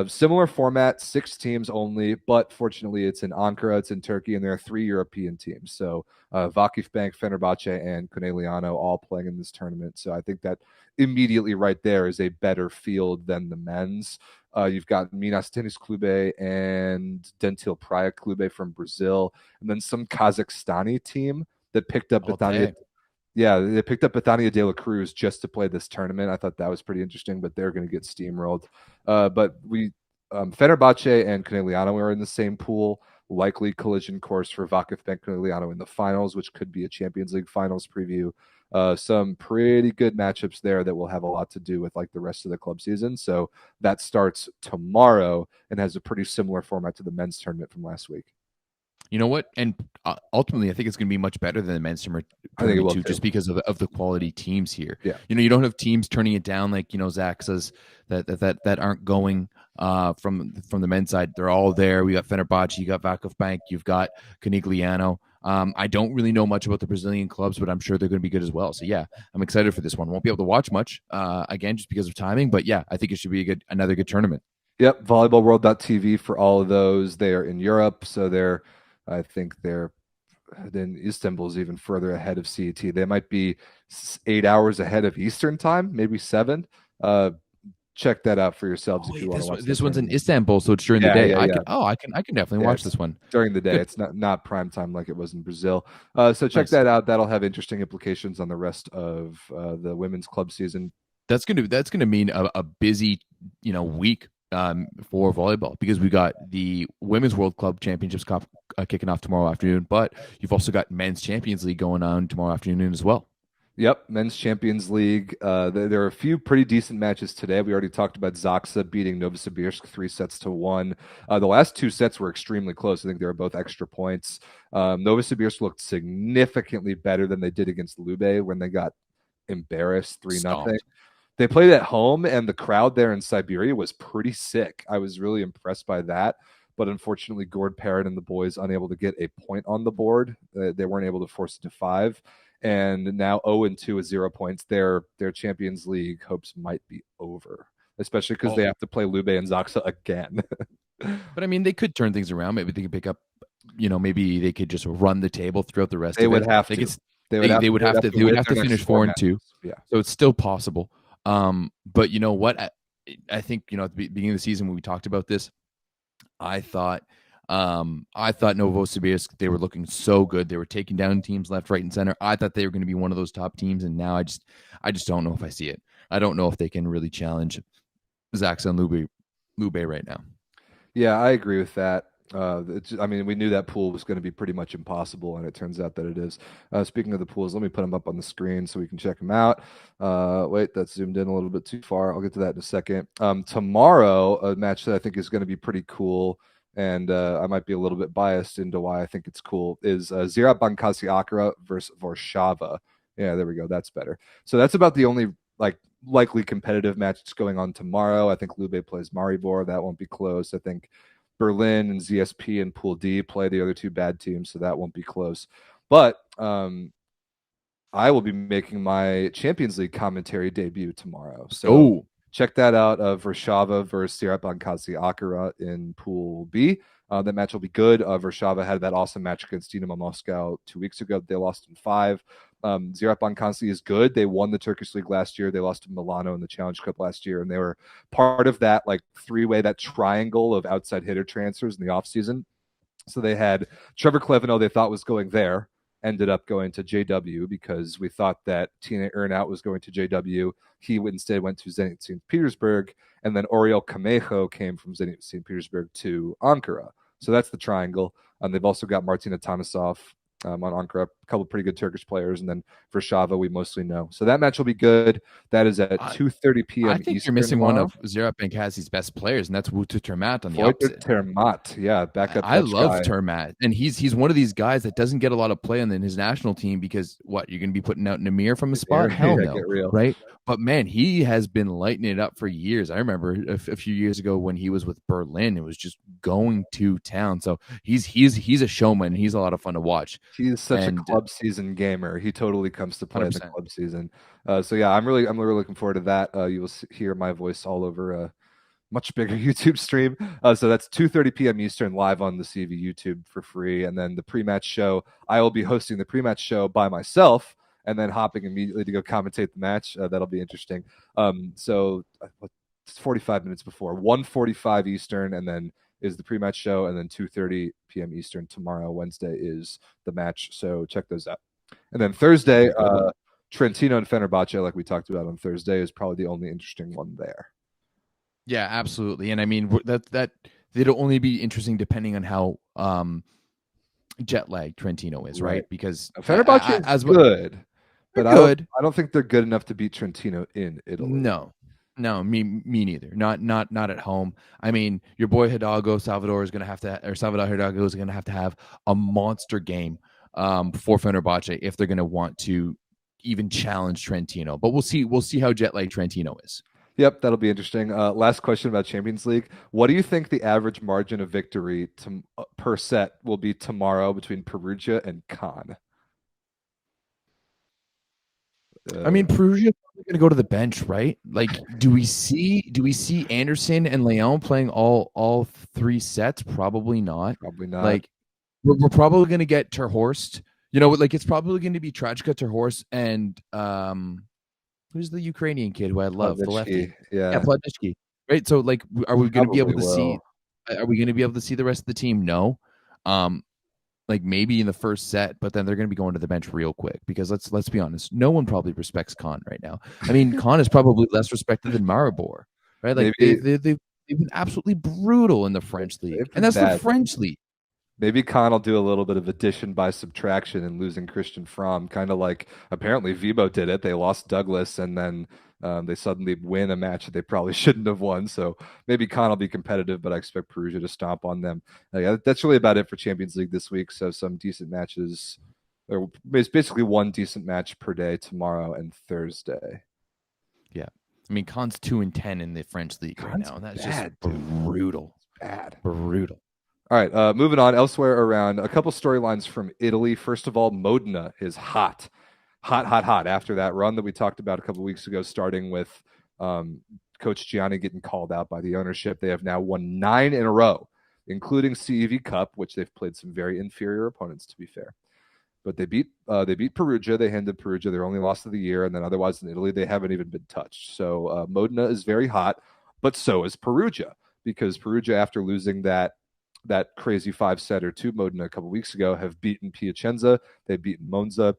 Similar format, 6 teams only, but fortunately it's in Ankara, it's in Turkey, and there are 3 European teams. So Vakifbank, Fenerbahce, and Corneliano all playing in this tournament. So I think that immediately right there is a better field than the men's. You've got Minas Tênis Clube and Dentil Praia Clube from Brazil, and then some Kazakhstani team that picked up Betania. Yeah, they picked up Bethania de la Cruz just to play this tournament. I thought that was pretty interesting, but they're going to get steamrolled. But Fenerbahce and Corneliano are in the same pool. Likely collision course for Vakifbank Corneliano in the finals, which could be a Champions League finals preview. Some pretty good matchups there that will have a lot to do with like the rest of the club season. So that starts tomorrow and has a pretty similar format to the men's tournament from last week. You know what? And ultimately, I think it's going to be much better than the men's I think it tournament will too, too. just because of the quality teams here. Yeah. You don't have teams turning it down like Zach says that aren't going from the men's side. They're all there. We got Fenerbahce, you got Vakuf Bank, you've got Canigliano. I don't really know much about the Brazilian clubs, but I'm sure they're going to be good as well. So yeah, I'm excited for this one. Won't be able to watch much again just because of timing, but yeah, I think it should be another good tournament. Yep, volleyballworld.tv for all of those. They are in Europe, so I think they're then Istanbul is even further ahead of CET. They might be 8 hours ahead of Eastern time, maybe 7. Uh, check that out for yourselves Oh if you wait, want to watch that this one's in tournament. Istanbul, so it's during the Yeah, day. yeah, yeah. I can definitely Yeah, watch it's this one. during the day. Good, It's not prime time like it was in Brazil. So check nice. that out. That'll have interesting implications on the rest of the women's club season. That's gonna mean a busy week for volleyball because we got the Women's World Club Championships kicking off tomorrow afternoon, but you've also got Men's Champions League going on tomorrow afternoon as well. Yep, Men's Champions League. There are a few pretty decent matches today. We already talked about Zaksa beating Novosibirsk 3-1. The last 2 sets were extremely close. I think they were both extra points. Novosibirsk looked significantly better than they did against Lube when they got embarrassed 3-0. Stomped. They played at home, and the crowd there in Siberia was pretty sick. I was really impressed by that. But unfortunately, Gord Parrott and the boys unable to get a point on the board. They weren't able to force it to 5. And now 0-2 with 0 points. Their Champions League hopes might be over, especially because they have to play Lube and Zaksa again. But I mean, they could turn things around. Maybe they could pick up. Maybe they could just run the table throughout the rest They of would it. have Like to. it's They would have to they would win have their to next finish 4 4-2. matches. Yeah. So it's still possible. But you know what? I think at the beginning of the season when we talked about this, I thought Novosibirsk, they were looking so good. They were taking down teams left, right, and center. I thought they were going to be one of those top teams, and now I just don't know if I see it. I don't know if they can really challenge Zaksa and Lube right now. Yeah, I agree with that. I mean, we knew that pool was going to be pretty much impossible, and it turns out that it is. Speaking of the pools, let me put them up on the screen so we can check them out. Wait, that's zoomed in a little bit too far. I'll get to that in a second. Tomorrow, a match that I think is going to be pretty cool, and I might be a little bit biased into why I think it's cool, is Zira Bankasi Akra versus Warszava. Yeah, there we go. That's better. So that's about the only likely competitive match that's going on tomorrow. I think Lube plays Maribor. That won't be close. I think Berlin and ZSP and Pool D play the other 2 bad teams, so that won't be close. But I will be making my Champions League commentary debut tomorrow. So check that out. Warszava versus Sierra Bankasi Akara in Pool B. That match will be good. Warszava had that awesome match against Dinamo Moscow 2 weeks ago. They lost in 5. Ziraat Bankasi is good. They won the Turkish League last year. They lost to Milano in the Challenge Cup last year, and they were part of that three-way, that triangle of outside hitter transfers in the offseason. So they had Trevor Kleveno, they thought was going there, ended up going to JW because we thought that Tina Earnout was going to JW. He instead went to Zenit St. Petersburg, and then Oriol Camejo came from Zenit St. Petersburg to Ankara. So that's the triangle. They've also got Martina Tanasov on Ankara, a couple of pretty good Turkish players, and then for Shava, we mostly know. So that match will be good. That is at 2:30 p.m. I think Eastern you're missing tomorrow. one of Ziraat Bankasi's best players, and that's Wouter Termat on the Wouter opposite. Termat, yeah, backup. I Dutch love guy. Termat, and he's one of these guys that doesn't get a lot of play on his national team because what, you're going to be putting out Namir from a spot? Hell no, right? But man, he has been lighting it up for years. I remember a few years ago when he was with Berlin, it was just going to town. So he's a showman. He's a lot of fun to watch. He's such a club season gamer. He totally comes to play 100%. In the club season. So yeah, I'm really looking forward to that. You will hear my voice all over a much bigger YouTube stream. So that's 2:30 p.m. Eastern, live on the CV YouTube for free. And then the pre-match show, I will be hosting the pre-match show by myself, and then hopping immediately to go commentate the match. That'll be interesting. So it's 45 minutes before 1:45 Eastern, and then is the pre-match show, and then 2:30 p.m. Eastern tomorrow, Wednesday, is the match. So check those out. And then Thursday, Trentino and Fenerbahce, like we talked about on Thursday, is probably the only interesting one there. Yeah, absolutely. And I mean that it'll only be interesting depending on how jet lagged Trentino is, right? Because Fenerbahce is good, but I don't think they're good enough to beat Trentino in Italy. No, No, me neither. Not at home. I mean, your boy Salvador is going to have to, or Salvador Hidalgo is going to have a monster game for Fenerbahce if they're going to want to even challenge Trentino. But we'll see. We'll see how jet lagged Trentino is. Yep, that'll be interesting. Last question about Champions League. What do you think the average margin of victory per set will be tomorrow between Perugia and Caen? I mean, Perugia's going to go to the bench, right? Like, do we see Anderson and Leon playing all three sets? Probably not. Probably not. Like, we're probably going to get Terhorst. You know, like it's probably going to be Trajka, Terhorst, and who's the Ukrainian kid who I love, the lefty? Yeah, Plotnitsky. Right. So, like, are we going to be able to see? will. Are we going to be able to see the rest of the team? No. Like maybe in the first set, but then they're going to be going to the bench real quick because let's be honest, no one probably respects Caen right now. I mean, Caen is probably less respected than Maribor, right? Like they've been absolutely brutal in the French league, and that's the French league. Maybe Caen will do a little bit of addition by subtraction and losing Christian Fromm, kind of like apparently Vibo did it. They lost Douglas and then they suddenly win a match that they probably shouldn't have won. So maybe Caen will be competitive, but I expect Perugia to stomp on them. Yeah, that's really about it for Champions League this week. So some decent matches. It's basically one decent match per day tomorrow and Thursday. Yeah. I mean, Caen's 2-10 in the French league right now. And that's bad, just brutal. Bad. Brutal. All right, moving on. Elsewhere around, a couple storylines from Italy. First of all, Modena is hot. After that run that we talked about a couple weeks ago, starting with Coach Gianni getting called out by the ownership. They have now won 9 in a row, including CEV Cup, which they've played some very inferior opponents, to be fair. But they beat Perugia. They handed Perugia their only loss of the year, and then otherwise in Italy, they haven't even been touched. So Modena is very hot, but so is Perugia, because Perugia, after losing that crazy 5-setter to Modena a couple weeks ago, have beaten Piacenza, they've beaten Monza,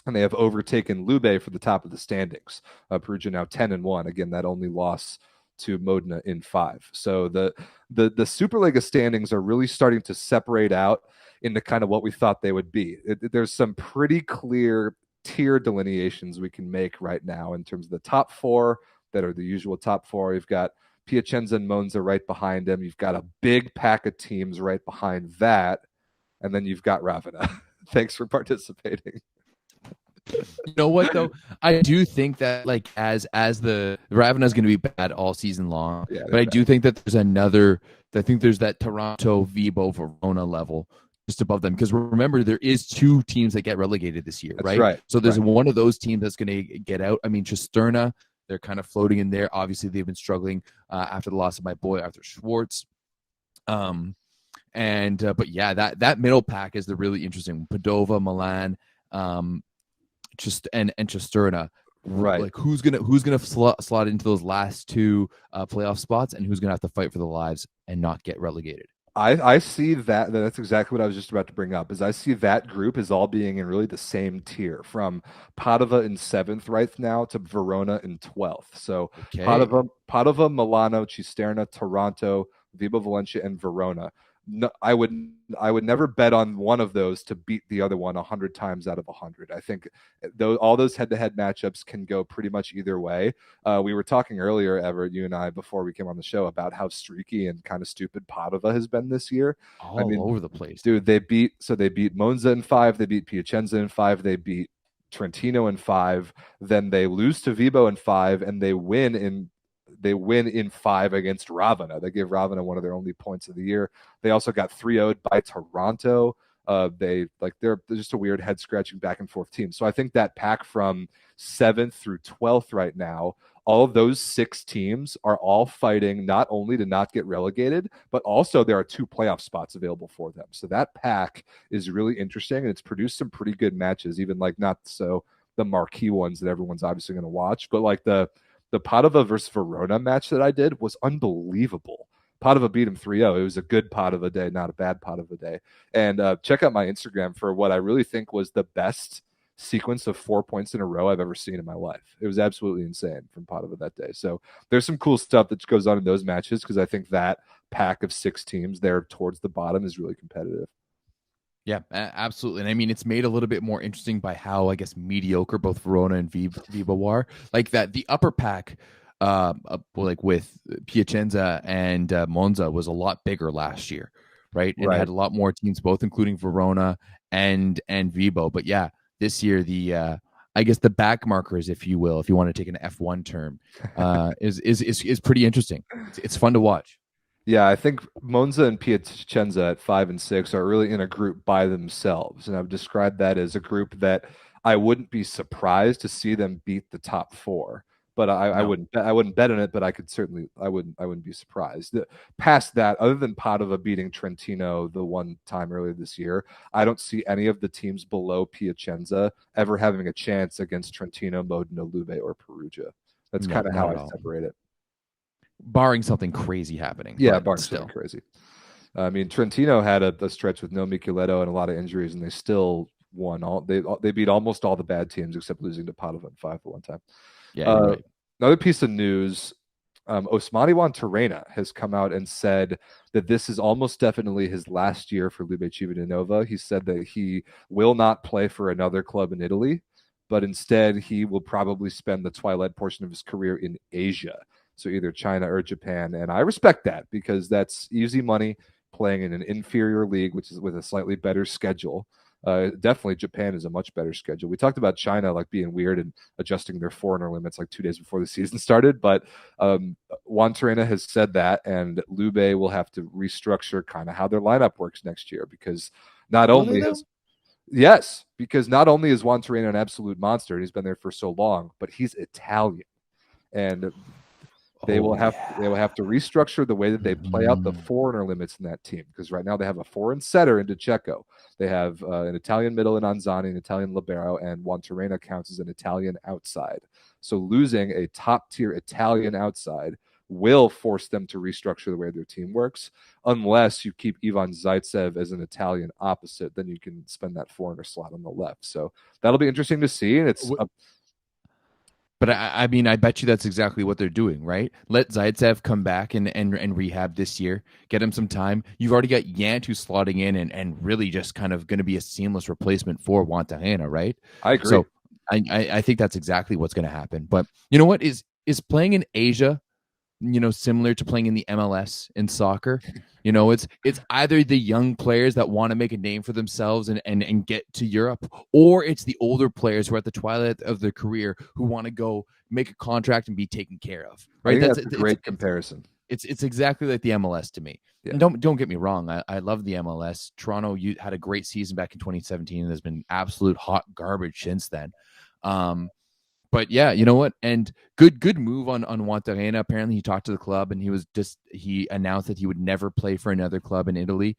and they have overtaken Lube for the top of the standings. Perugia now 10-1. Again, that only loss to Modena in 5. So the Superlega standings are really starting to separate out into kind of what we thought they would be. There's some pretty clear tier delineations we can make right now in terms of the top 4 that are the usual top 4. You've got Piacenza and Monza right behind them. You've got a big pack of teams right behind that. And then you've got Ravenna. Thanks for participating. You know what, though? I do think that, like, as the Ravenna is going to be bad all season long. Yeah, but I do think that there's that Toronto, Vibo, Verona level just above them. Because remember, there is 2 teams that get relegated this year, right? So there's one of those teams that's going to get out. I mean, Cisterna, they're kind of floating in there. Obviously, they've been struggling after the loss of my boy Arthur Schwartz. But yeah, that middle pack is the really interesting. Padova, Milan, and Cisterna. Right. Like who's gonna slot into those last 2 playoff spots, and who's gonna have to fight for their lives and not get relegated. I see that. That's exactly what I was just about to bring up. Is I see that group as all being in really the same tier, from Padova in 7th right now to Verona in 12th. So okay. Padova, Milano, Cisterna, Toronto, Vibo Valencia, and Verona. No, I would never bet on one of those to beat the other one 100 times out of 100. I think all those head-to-head matchups can go pretty much either way. We were talking earlier, Everett, you and I, before we came on the show, about how streaky and kind of stupid Padova has been this year. All over the place, dude. They beat Monza in 5, they beat Piacenza in 5, they beat Trentino in 5, then they lose to Vibo in 5, and they win in 5 against Ravenna. They gave Ravenna one of their only points of the year. They also got 3-0'd by Toronto. They're just a weird head scratching back and forth team. So I think that pack from 7th through 12th right now, all of those 6 teams are all fighting not only to not get relegated, but also there are 2 playoff spots available for them. So that pack is really interesting, and it's produced some pretty good matches, even like not so the marquee ones that everyone's obviously going to watch, but like the Padova versus Verona match that I did was unbelievable. Padova beat him 3-0. It was a good Padova day, not a bad Padova day. And check out my Instagram for what I really think was the best sequence of 4 points in a row I've ever seen in my life. It was absolutely insane from Padova that day. So there's some cool stuff that goes on in those matches, because I think that pack of 6 teams there towards the bottom is really competitive. Yeah, absolutely. And I mean, it's made a little bit more interesting by how, I guess, mediocre both Verona and Vibo are. Like that, the upper pack, like with Piacenza and Monza was a lot bigger last year, right? And Right. had a lot more teams, both including Verona and Vibo. But yeah, this year the I guess the back markers, if you will, if you want to take an F1 term, is pretty interesting. It's fun to watch. Yeah, I think Monza and Piacenza at 5 and 6 are really in a group by themselves, and I've described that as a group that I wouldn't be surprised to see them beat the top four. But No, I wouldn't bet on it, but I could certainly I wouldn't be surprised. Past that, other than Padova beating Trentino the one time earlier this year, I don't see any of the teams below Piacenza ever having a chance against Trentino, Modena, Lube, or Perugia. That's no, kind of how not I at all. separate it. Barring something crazy happening, Yeah, but barring something still. crazy. I mean, Trentino had a stretch with no Micheletto and a lot of injuries, and they still won all. They beat almost all the bad teams except losing to Padova in five for one time. Yeah, you're Uh, right. Another piece of news: Osmani Juantorena has come out and said that this is almost definitely his last year for Lube Civitanova. He said that he will not play for another club in Italy, but instead he will probably spend the twilight portion of his career in Asia, so either China or Japan. And I respect that because that's easy money playing in an inferior league, which is with a slightly better schedule. Definitely Japan is a much better schedule. We talked about China like being weird and adjusting their foreigner limits like 2 days before the season started, but Juan Torena has said that, and Lube will have to restructure kind of how their lineup works next year because not Will they only though? has yes, because not only is Juan Torena an absolute monster and he's been there for so long, but he's Italian, and Oh they will yeah. have to restructure the way that they play out the Mhm. foreigner limits in that team because right now they have a foreign setter in DeCecco. They have an Italian middle in Anzani, an Italian libero, and Juantorena counts as an Italian outside. So losing a top tier Italian outside will force them to restructure the way their team works. Unless you keep Ivan Zaitsev as an Italian opposite, then you can spend that foreigner slot on the left. So that'll be interesting to see. And it's But I mean, I bet you that's exactly what they're doing, right? Let Zaitsev come back and rehab this year. Get him some time. You've already got Yant who's slotting in and really just kind of going to be a seamless replacement for Wantahana, right? I agree. So I think that's exactly what's going to happen. But you know what is playing in Asia, similar to playing in the MLS in soccer. It's either the young players that want to make a name for themselves and get to Europe, or it's the older players who are at the twilight of their career who want to go make a contract and be taken care of. I Right? think That's that's a great comparison. it's exactly like the MLS to me. Yeah. And don't get me wrong, I love the MLS. Toronto had a great season back in 2017 and has been absolute hot garbage since then. But yeah, you know what? And good move on Juantarena. Apparently, he talked to the club and he announced that he would never play for another club in Italy,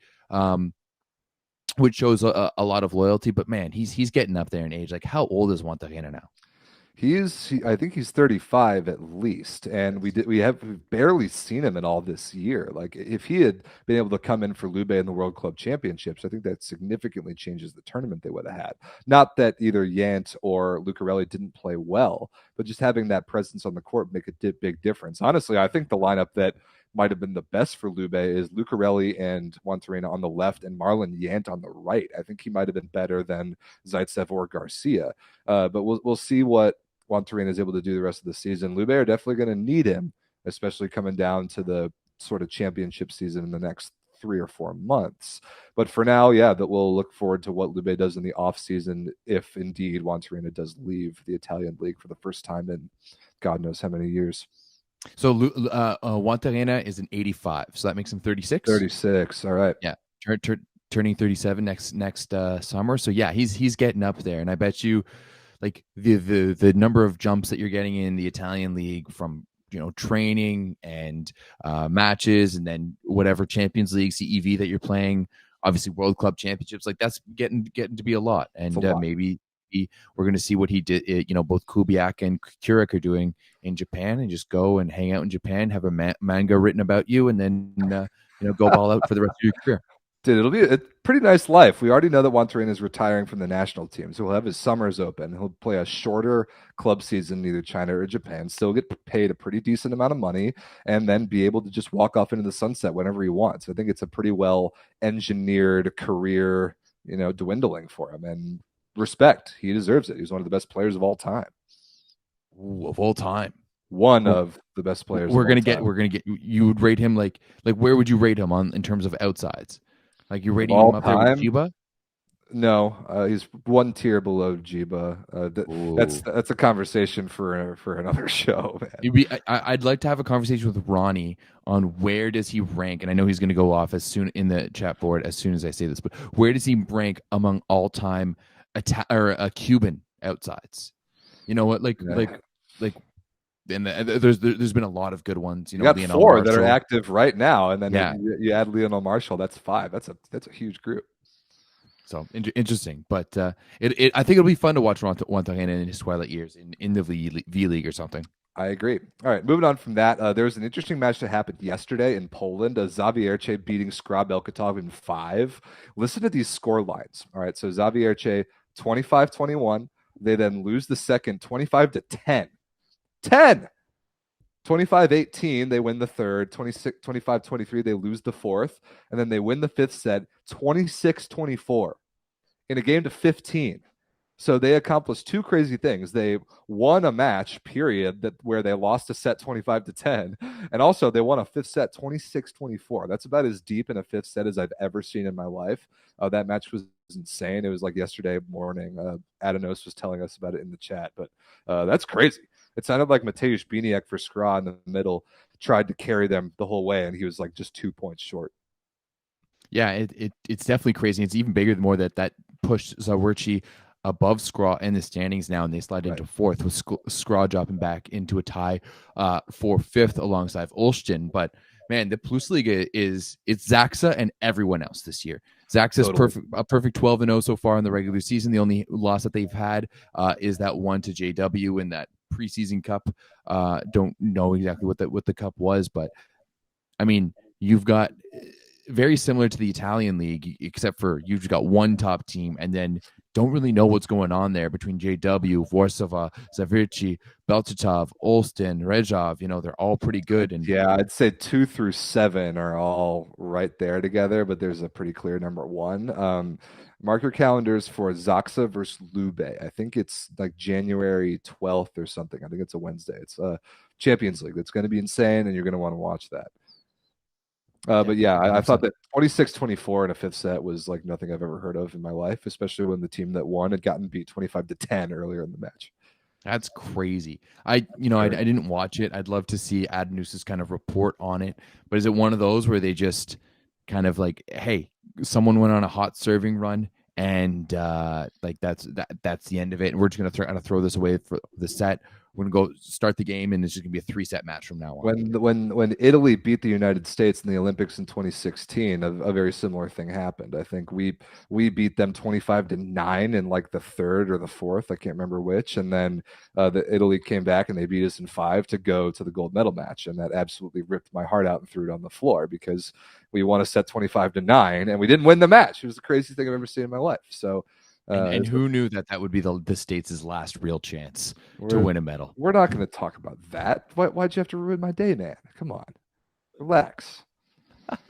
which shows a lot of loyalty. But man, he's getting up there in age. Like, how old is Juantarena now? I think he's 35 at least, and we've barely seen him at all this year. Like if he had been able to come in for Lube in the World Club Championships, I think that significantly changes the tournament they would have had. Not that either Yant or Lucarelli didn't play well, but just having that presence on the court make a big difference. Honestly, I think the lineup that might have been the best for Lube is Lucarelli and Juantorena on the left and Marlon Yant on the right. I think he might have been better than Zaitsev or Garcia. But we'll see what Juantorena is able to do the rest of the season. Lube are definitely going to need him, especially coming down to the sort of championship season in the next 3 or 4 months. But for now, yeah, that we'll look forward to what Lube does in the off season if indeed Juantorena does leave the Italian league for the first time in God knows how many years. So Juantarena is an 85, so that makes him 36. 36. All right. Yeah, turning 37 next summer. So yeah, he's getting up there, and I bet you like the number of jumps that you're getting in the Italian league from training and matches, and then whatever Champions League CEV that you're playing, obviously World Club Championships, like that's getting to be a lot. And a lot. maybe we're going to see what he did. Both Kubiak and Kurik are doing in Japan, and just go and hang out in Japan, have a manga written about you, and then go ball out for the rest of your career. Dude, it'll be a pretty nice life. We already know that Juantorena is retiring from the national team, so he'll have his summers open. He'll play a shorter club season in either China or Japan, still get paid a pretty decent amount of money, and then be able to just walk off into the sunset whenever he wants. I think it's a pretty well engineered career, dwindling for him. And respect, he deserves it. He's one of the best players of all time. Ooh, of all time. one of the best players of all time. We're gonna get. You would rate him like where would you rate him on in terms of outsides? Like you're Of rating him all up there with time, Chiba? no, he's one tier below Jiba. Ooh. That's a conversation for another show, man. I'd like to have a conversation with Ronnie on where does he rank, and I know he's going to go off as soon in the chat board as soon as I say this, but where does he rank among all-time Cuban outsides? You know what, like, and there's been a lot of good ones. You know, got Lionel four Marshall. that are active right now, and then Yeah. you add Lionel Marshall. That's five. That's a huge group. So interesting, but I think it'll be fun to watch Juan Tejeda in his twilight years in the V League or something. I agree. All right, moving on from that, there was an interesting match that happened yesterday in Poland. Zawiercie beating Skra Belkotov in 5. Listen to these score lines. All right, so Zawiercie 25-21. They then lose the second 25-10. 10! 25-18, they win the third. 25-23, they lose the fourth. And then they win the fifth set 26-24 in a game to 15. So they accomplished two crazy things. They won a match, period, where they lost a set 25-10. And also they won a fifth set 26-24. That's about as deep in a fifth set as I've ever seen in my life. That match was insane. It was like yesterday morning. Adanos was telling us about it in the chat, but that's crazy. It sounded like Mateusz Biniak for Skra in the middle tried to carry them the whole way, and he was like just 2 points short. Yeah, it's definitely crazy. It's even bigger the more that pushed Zawiercie above Skra in the standings now, and they slide into fourth with Skra dropping back into a tie for fifth alongside Olsztyn. But man, the Plus Liga it's Zaxa and everyone else this year. Zaxa's a perfect 12-0 so far in the regular season. The only loss that they've had is that one to JW in that preseason cup. Don't know exactly what the cup was, but I mean, you've got very similar to the Italian league, except for you've got one top team and then don't really know what's going on there between JW, Warsaw, Zawiercie, Belchatov, Olsztyn, Rejov. You know, they're all pretty good. And yeah, I'd say 2 through 7 are all right there together, but there's a pretty clear number 1. Mark your calendars for Zaxa versus Lube. I think it's like January 12th or something. I think it's a Wednesday. It's a Champions League. It's going to be insane, and you're going to want to watch that. But yeah, I thought that 26-24 in a fifth set was like nothing I've ever heard of in my life, especially when the team that won had gotten beat 25-10 earlier in the match. That's crazy. I didn't watch it. I'd love to see Adanos's kind of report on it. But is it one of those where they just kind of like, hey, someone went on a hot serving run and like that's the end of it, and we're just gonna throw this away for the set. We're gonna go start the game, and it's just gonna be a 3-set match from now on. When Italy beat the United States in the Olympics in 2016, a very similar thing happened. I think we beat them 25-9 in like the third or the fourth, I can't remember which, and then Italy came back and they beat us in 5 to go to the gold medal match, and that absolutely ripped my heart out and threw it on the floor because we won a set 25-9 and we didn't win the match. It was the craziest thing I've ever seen in my life. So. And who knew that would be the States' last real chance to win a medal? We're not going to talk about that. Why'd you have to ruin my day, man? Come on, relax.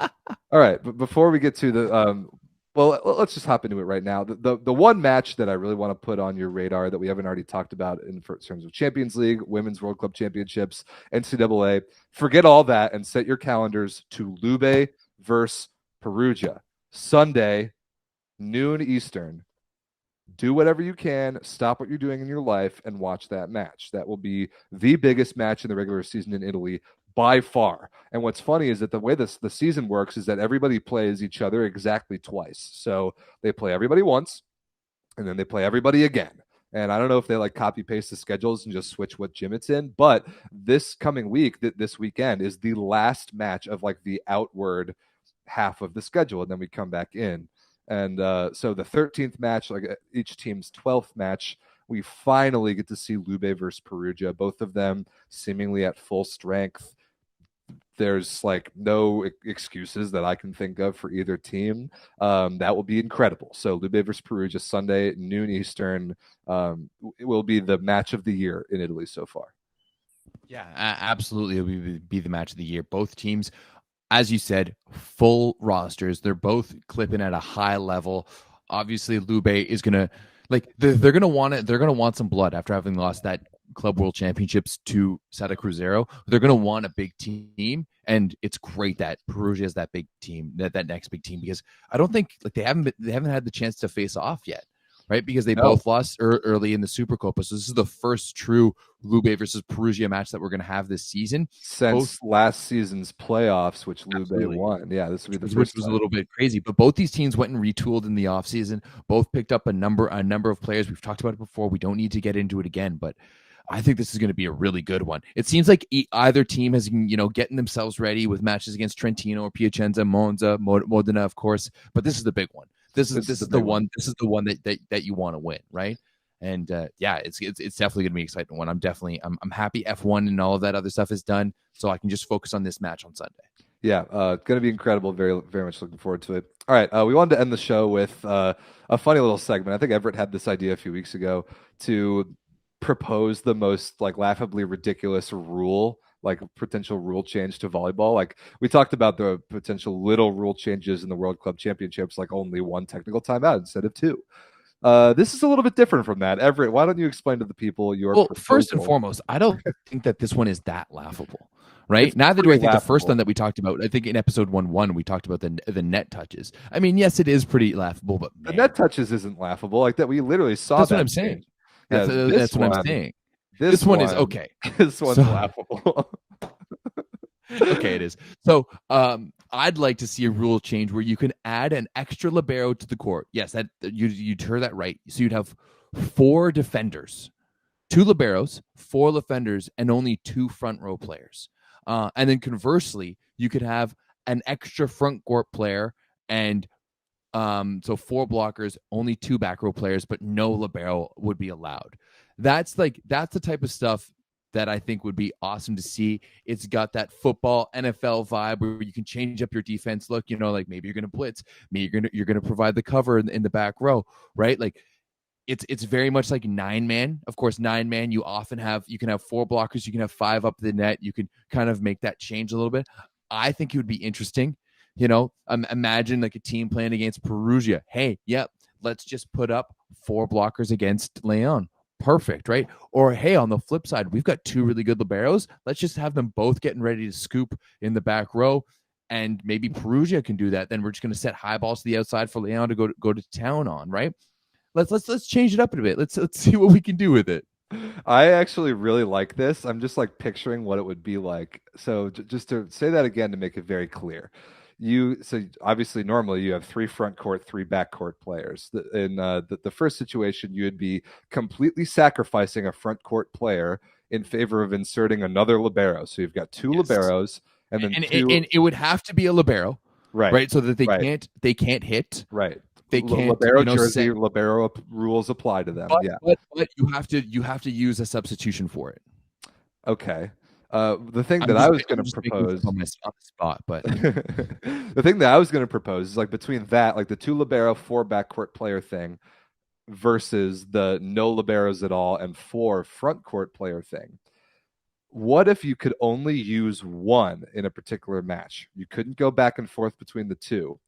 All right, but before we get to the well, let's just hop into it right now. The one match that I really want to put on your radar that we haven't already talked about in terms of Champions League, Women's World Club Championships, NCAA. Forget all that and set your calendars to Lube versus Perugia, Sunday, noon Eastern. Do whatever you can, stop what you're doing in your life, and watch that match. That will be the biggest match in the regular season in Italy by far. And what's funny is that the way the season works is that everybody plays each other exactly twice. So they play everybody once, and then they play everybody again. And I don't know if they like copy paste the schedules and just switch what gym it's in, but this coming week, this weekend, is the last match of like the outward half of the schedule, and then we come back in. And so the 13th match, like each team's 12th match, we finally get to see Lube versus Perugia, both of them seemingly at full strength. There's like no excuses that I can think of for either team. That will be incredible. So Lube versus Perugia, Sunday, noon Eastern, it will be the match of the year in Italy so far. Yeah, absolutely. It will be the match of the year. Both teams, as you said, full rosters. They're both clipping at a high level. Obviously, Lube is gonna they're gonna want it. They're gonna want some blood after having lost that Club World Championships to Santa Cruzero, they're going to want a big team, and it's great that Perugia is that big team, that next big team, because I don't think like they haven't had the chance to face off yet, right? Because they both lost early in the Supercopa, so this is the first true Lube versus Perugia match that we're going to have this season since last season's playoffs, which Lube won. Yeah, this would be the first, which was a little bit crazy. But both these teams went and retooled in the offseason. Both picked up a number of players. We've talked about it before. We don't need to get into it again, but I think this is going to be a really good one. It seems like either team has, getting themselves ready with matches against Trentino or Piacenza, Monza, Modena, of course. But this is the big one. This is the one. This is the one that you want to win, right? And it's definitely going to be an exciting one. I'm happy F1 and all of that other stuff is done, so I can just focus on this match on Sunday. Yeah, it's going to be incredible. Very, very much looking forward to it. All right, we wanted to end the show with a funny little segment. I think Everett had this idea a few weeks ago to propose the most laughably ridiculous rule, potential rule change to volleyball. Like we talked about the potential little rule changes in the World Club Championships, like only one technical timeout instead of two. This is a little bit different from that. Everett, why don't you explain to the people your proposal? First and foremost, I don't think that this one is that laughable, right? It's neither do I think laughable. The first one that we talked about, I think in episode 1-1, we talked about the net touches. I mean, yes, it is pretty laughable, but the net touches isn't laughable. Like that, we literally saw that's that what I'm saying. Yeah, that's what I'm saying. This one is okay. This one's laughable. Okay, it is. So I'd like to see a rule change where you can add an extra libero to the court. Yes, that you'd heard that right. So you'd have 4 defenders, 2 liberos, 4 defenders, and only 2 front row players. And then conversely, you could have an extra front court player and so 4 blockers, only 2 back row players, but no libero would be allowed. That's the type of stuff that I think would be awesome to see. It's got that football NFL vibe where you can change up your defense look, like maybe you're going to blitz, maybe you're going to provide the cover in the back row, right? Like it's very much like 9-man. Of course, 9-man, you can have 4 blockers, you can have 5 up the net. You can kind of make that change a little bit. I think it would be interesting. Imagine like a team playing against Perugia. Hey, let's just put up 4 blockers against Leon. Perfect, right? Or hey, on the flip side, we've got 2 really good liberos. Let's just have them both getting ready to scoop in the back row, and maybe Perugia can do that. Then we're just going to set high balls to the outside for Leon to go to town on, right? Let's change it up a bit. Let's see what we can do with it. I actually really like this. I'm just picturing what it would be like. So just to say that again to make it very clear. So obviously normally you have 3 front court, 3 back court players. In the first situation, you would be completely sacrificing a front court player in favor of inserting another libero. So you've got 2 liberos, and then and it would have to be a libero, right? So that they can't hit, right? They can't libero jersey, libero rules apply to them. But you have to use a substitution for it. Okay. The thing that I was going to propose on the spot, but the thing that I was going to propose is between that, the 2 libero, 4 backcourt player thing versus the no liberos at all and 4 front court player thing. What if you could only use one in a particular match? You couldn't go back and forth between the 2.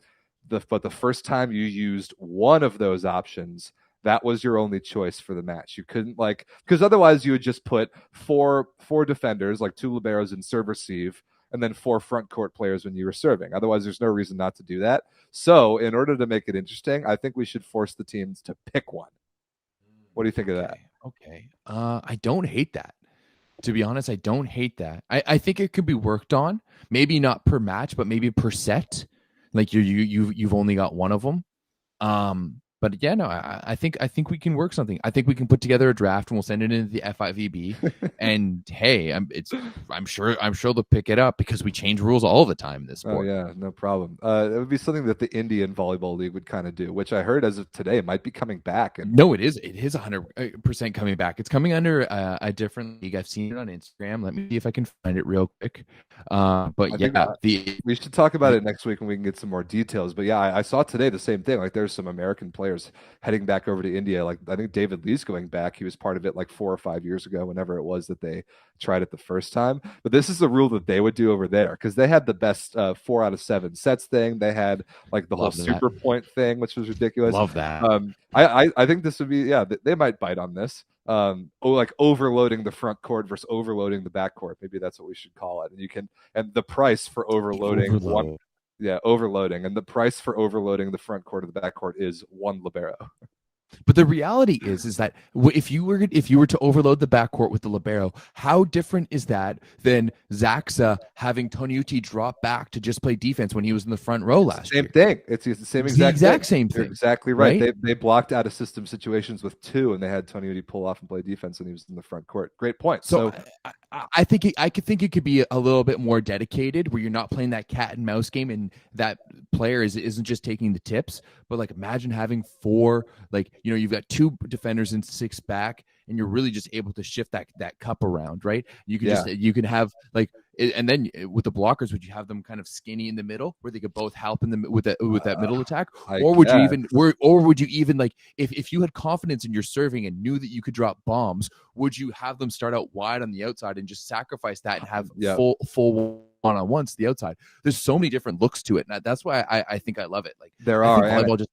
But the first time you used one of those options, that was your only choice for the match. You couldn't because otherwise you would just put four defenders, 2 liberos and serve receive, and then 4 front court players when you were serving. Otherwise, there's no reason not to do that. So in order to make it interesting, I think we should force the teams to pick one. What do you think of that? Okay. I don't hate that. To be honest, I don't hate that. I think it could be worked on. Maybe not per match, but maybe per set. You've only got one of them. But yeah, no, I think we can work something. I think we can put together a draft and we'll send it into the FIVB. And hey, I'm sure they'll pick it up because we change rules all the time in this sport. Oh yeah, no problem. It would be something that the Indian Volleyball League would kind of do, which I heard as of today might be coming back. No, it is 100% coming back. It's coming under a different league. I've seen it on Instagram. Let me see if I can find it real quick. But yeah, we should talk about it next week when we can get some more details. But yeah, I saw today the same thing. There's some American players heading back over to India. I think David Lee's going back. He was part of it 4 or 5 years ago, whenever it was that they tried it the first time. But this is a rule that they would do over there because they had the best 4 out of 7 sets thing. They had the whole super point thing, which was ridiculous. Love that. I think this would be, they might bite on this. like overloading the front court versus overloading the back court. Maybe that's what we should call it. And the price for overloading one, yeah, overloading, and the price for overloading the front court or the back court is one libero. But the reality is that if you were to overload the backcourt with the libero, how different is that than Zaxa having Toniutti drop back to just play defense when he was in the front row last year? Same thing. It's the same exact same thing. You're exactly right. They blocked out of system situations with two, and they had Toniutti pull off and play defense when he was in the front court. Great point. So I think it could be a little bit more dedicated, where you're not playing that cat and mouse game, and that player isn't just taking the tips. But like, imagine having four, like, you've got two defenders and six back, and you're really just able to shift that cup around, right? You can you can have like, and then with the blockers, would you have them kind of skinny in the middle where they could both help in the with that middle attack, or would you even like, if you had confidence in your serving and knew that you could drop bombs, would you have them start out wide on the outside and just sacrifice that and have full one-on-ones to the outside? There's so many different looks to it, and that's why I think I love it. Like, volleyball just,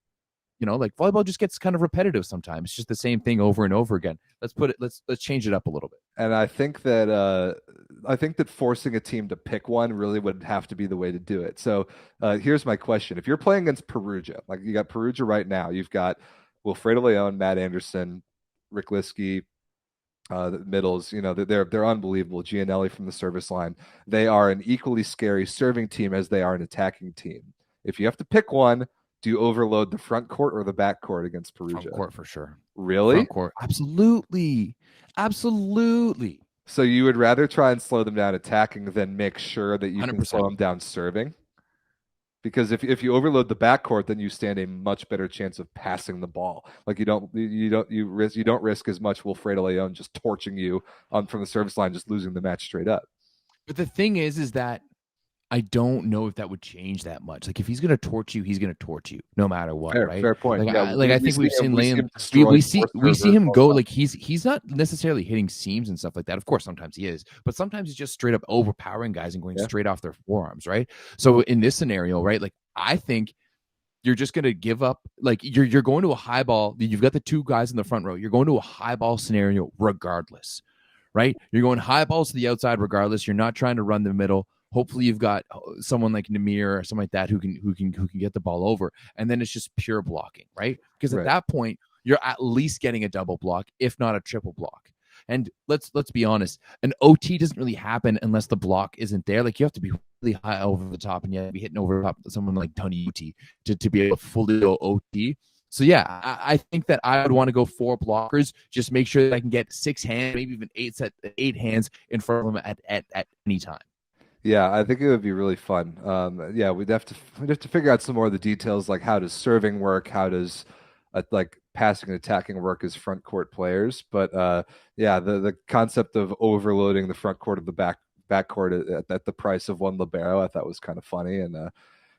volleyball just gets kind of repetitive sometimes. It's just the same thing over and over again. Let's change it up a little bit. And I think that forcing a team to pick one really would have to be the way to do it. So here's my question: if you're playing against Perugia, like you got Perugia right now, you've got Wilfredo Leon, Matt Anderson, Rick Liskey, the middles, they're unbelievable. Gianelli from the service line. They are an equally scary serving team as they are an attacking team. If you have to pick one, do you overload the front court or the back court against Perugia? Front court for sure. Really? Front court. Absolutely. So you would rather try and slow them down attacking than make sure that you 100%. Can slow them down serving? Because if you overload the backcourt, then you stand a much better chance of passing the ball. Like you don't risk as much Wilfredo Leon just torching you from the service line, just losing the match straight up. But the thing is that I don't know if that would change that much. Like, if he's going to torch you, he's going to torch you no matter what, right? Fair point. I think we've seen Liam. We see him go, like, he's not necessarily hitting seams and stuff like that. Of course, sometimes he is, but sometimes he's just straight up overpowering guys and going straight off their forearms, right? So in this scenario, right, like, I think you're just going to give up. Like, you're going to a high ball. You've got the two guys in the front row. You're going to a high ball scenario regardless, right? You're going high balls to the outside regardless. You're not trying to run the middle. Hopefully you've got someone like Namir or something like that who can get the ball over, and then it's just pure blocking, right? Because at that point you're at least getting a double block, if not a triple block. And let's be honest, an OT doesn't really happen unless the block isn't there. Like, you have to be really high over the top, and you have to be hitting over the top of someone like Tony Uti to be able to fully go OT. So yeah, I think that I would want to go 4 blockers. Just make sure that I can get 6 hands, maybe even 8 hands in front of them at any time. Yeah, I think it would be really fun. We'd have to figure out some more of the details, like how does serving work, how does like passing and attacking work as front court players. But the concept of overloading the front court of the back court at the price of one libero, I thought was kind of funny. And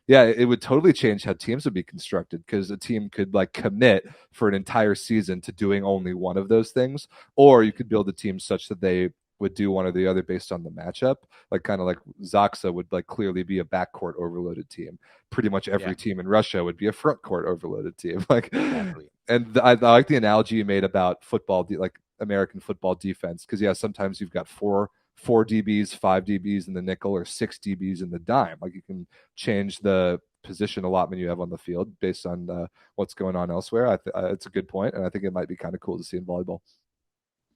it would totally change how teams would be constructed, because a team could like commit for an entire season to doing only one of those things, or you could build a team such that they would do one or the other based on the matchup. Like, kind of like Zaxa would like clearly be a backcourt overloaded team. Pretty much every team in Russia would be a front court overloaded team. Like, exactly. And I like the analogy you made about football, like American football defense, because sometimes you've got four DBs, 5 DBs in the nickel, or 6 DBs in the dime. Like, you can change the position allotment you have on the field based on what's going on elsewhere. It's a good point, and I think it might be kind of cool to see in volleyball.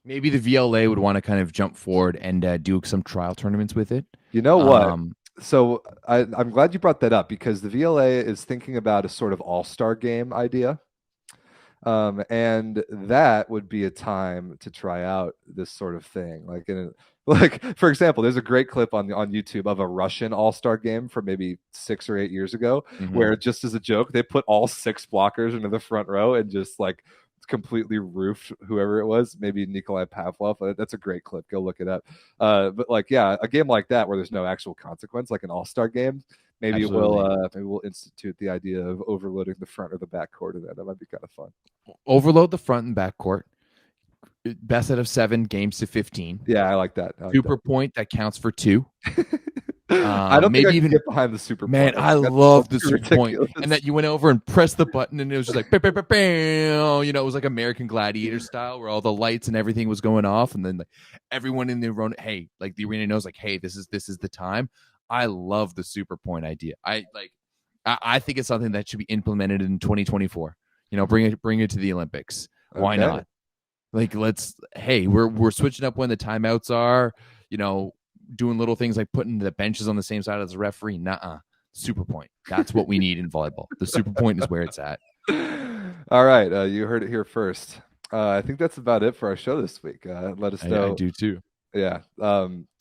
Maybe the VLA would want to kind of jump forward and do some trial tournaments with it. You know what? So I'm glad you brought that up, because the VLA is thinking about a sort of all-star game idea. And that would be a time to try out this sort of thing. Like, for example, there's a great clip on YouTube of a Russian all-star game from maybe 6 or 8 years ago, where, just as a joke, they put all 6 blockers into the front row and just like completely roofed whoever it was, maybe Nikolai Pavlov. That's a great clip. Go look it up. But like, a game like that where there's no actual consequence, like an all-star game, maybe we'll institute the idea of overloading the front or the back court of that. That might be kind of fun. Overload the front and back court. Best out of 7 games to 15. Yeah, I like that. Super point that counts for 2. I don't think I Maybe can even get behind the super man, point. I I think love the too super point, and ridiculous. that you went over and pressed the button, and it was just like, bam, bam, bam, bam. You know, it was like American Gladiator style, where all the lights and everything was going off, and then like everyone in the arena, hey, like the arena knows, like, hey, this is the time. I love the super point idea. I think it's something that should be implemented in 2024. You know, bring it to the Olympics. Why Okay. not? Like, hey, we're switching up when the timeouts are. You know, doing little things like putting the benches on the same side as the referee. Nuh-uh. Super point. That's what we need in volleyball. The super point is where it's at. All right, you heard it here first. I think that's about it for our show this week. Let us I know. do too. Yeah.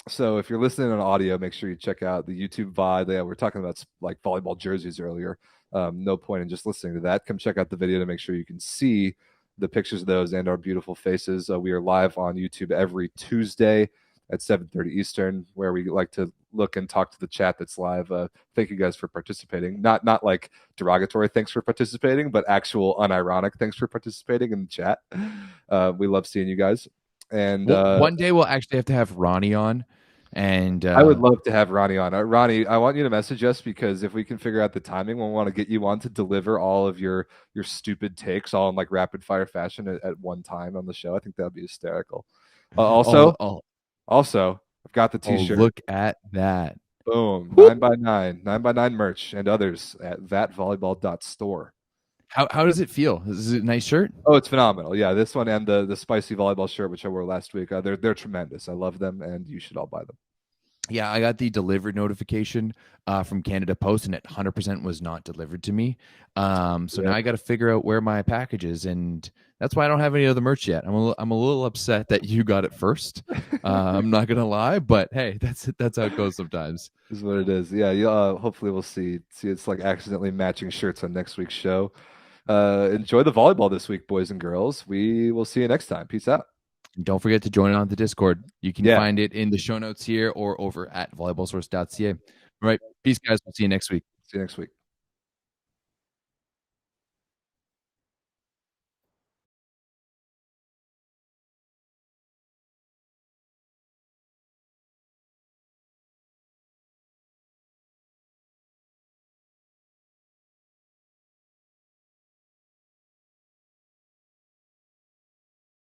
So if you're listening on audio, make sure you check out the YouTube VOD. Yeah, we are talking about like volleyball jerseys earlier. No point in just listening to that. Come check out the video to make sure you can see the pictures of those and our beautiful faces. We are live on YouTube every Tuesday at 7:30 Eastern, where we like to look and talk to the chat that's live. Thank you guys for participating. Not like derogatory thanks for participating, but actual unironic thanks for participating in the chat. We love seeing you guys. And Well, one day we'll actually have to have Ronnie on, and I would love to have Ronnie on. Ronnie, I want you to message us, because if we can figure out the timing, we'll want to get you on to deliver all of your stupid takes all in like rapid fire fashion at one time on the show. I think that would be hysterical. Also, oh, I've got the T-shirt. look at that. Boom, Whoop. 9x9 merch, and others at thatvolleyball.store. How does it feel? Is it a nice shirt? Oh, it's phenomenal. Yeah, this one and the spicy volleyball shirt, which I wore last week. They're tremendous. I love them, and you should all buy them. Yeah, I got the delivered notification from Canada Post, and it 100% was not delivered to me. So now I got to figure out where my package is, and that's why I don't have any other merch yet. I'm a little upset that you got it first. I'm not gonna lie, but hey, that's how it goes sometimes. Is what it is. Yeah, hopefully we'll see it's like accidentally matching shirts on next week's show. Enjoy the volleyball this week, boys and girls. We will see you next time. Peace out. And don't forget to join on the Discord. You can Yeah. find it in the show notes here or over at volleyballsource.ca. All right. Peace, guys. We'll see you next week. See you next week.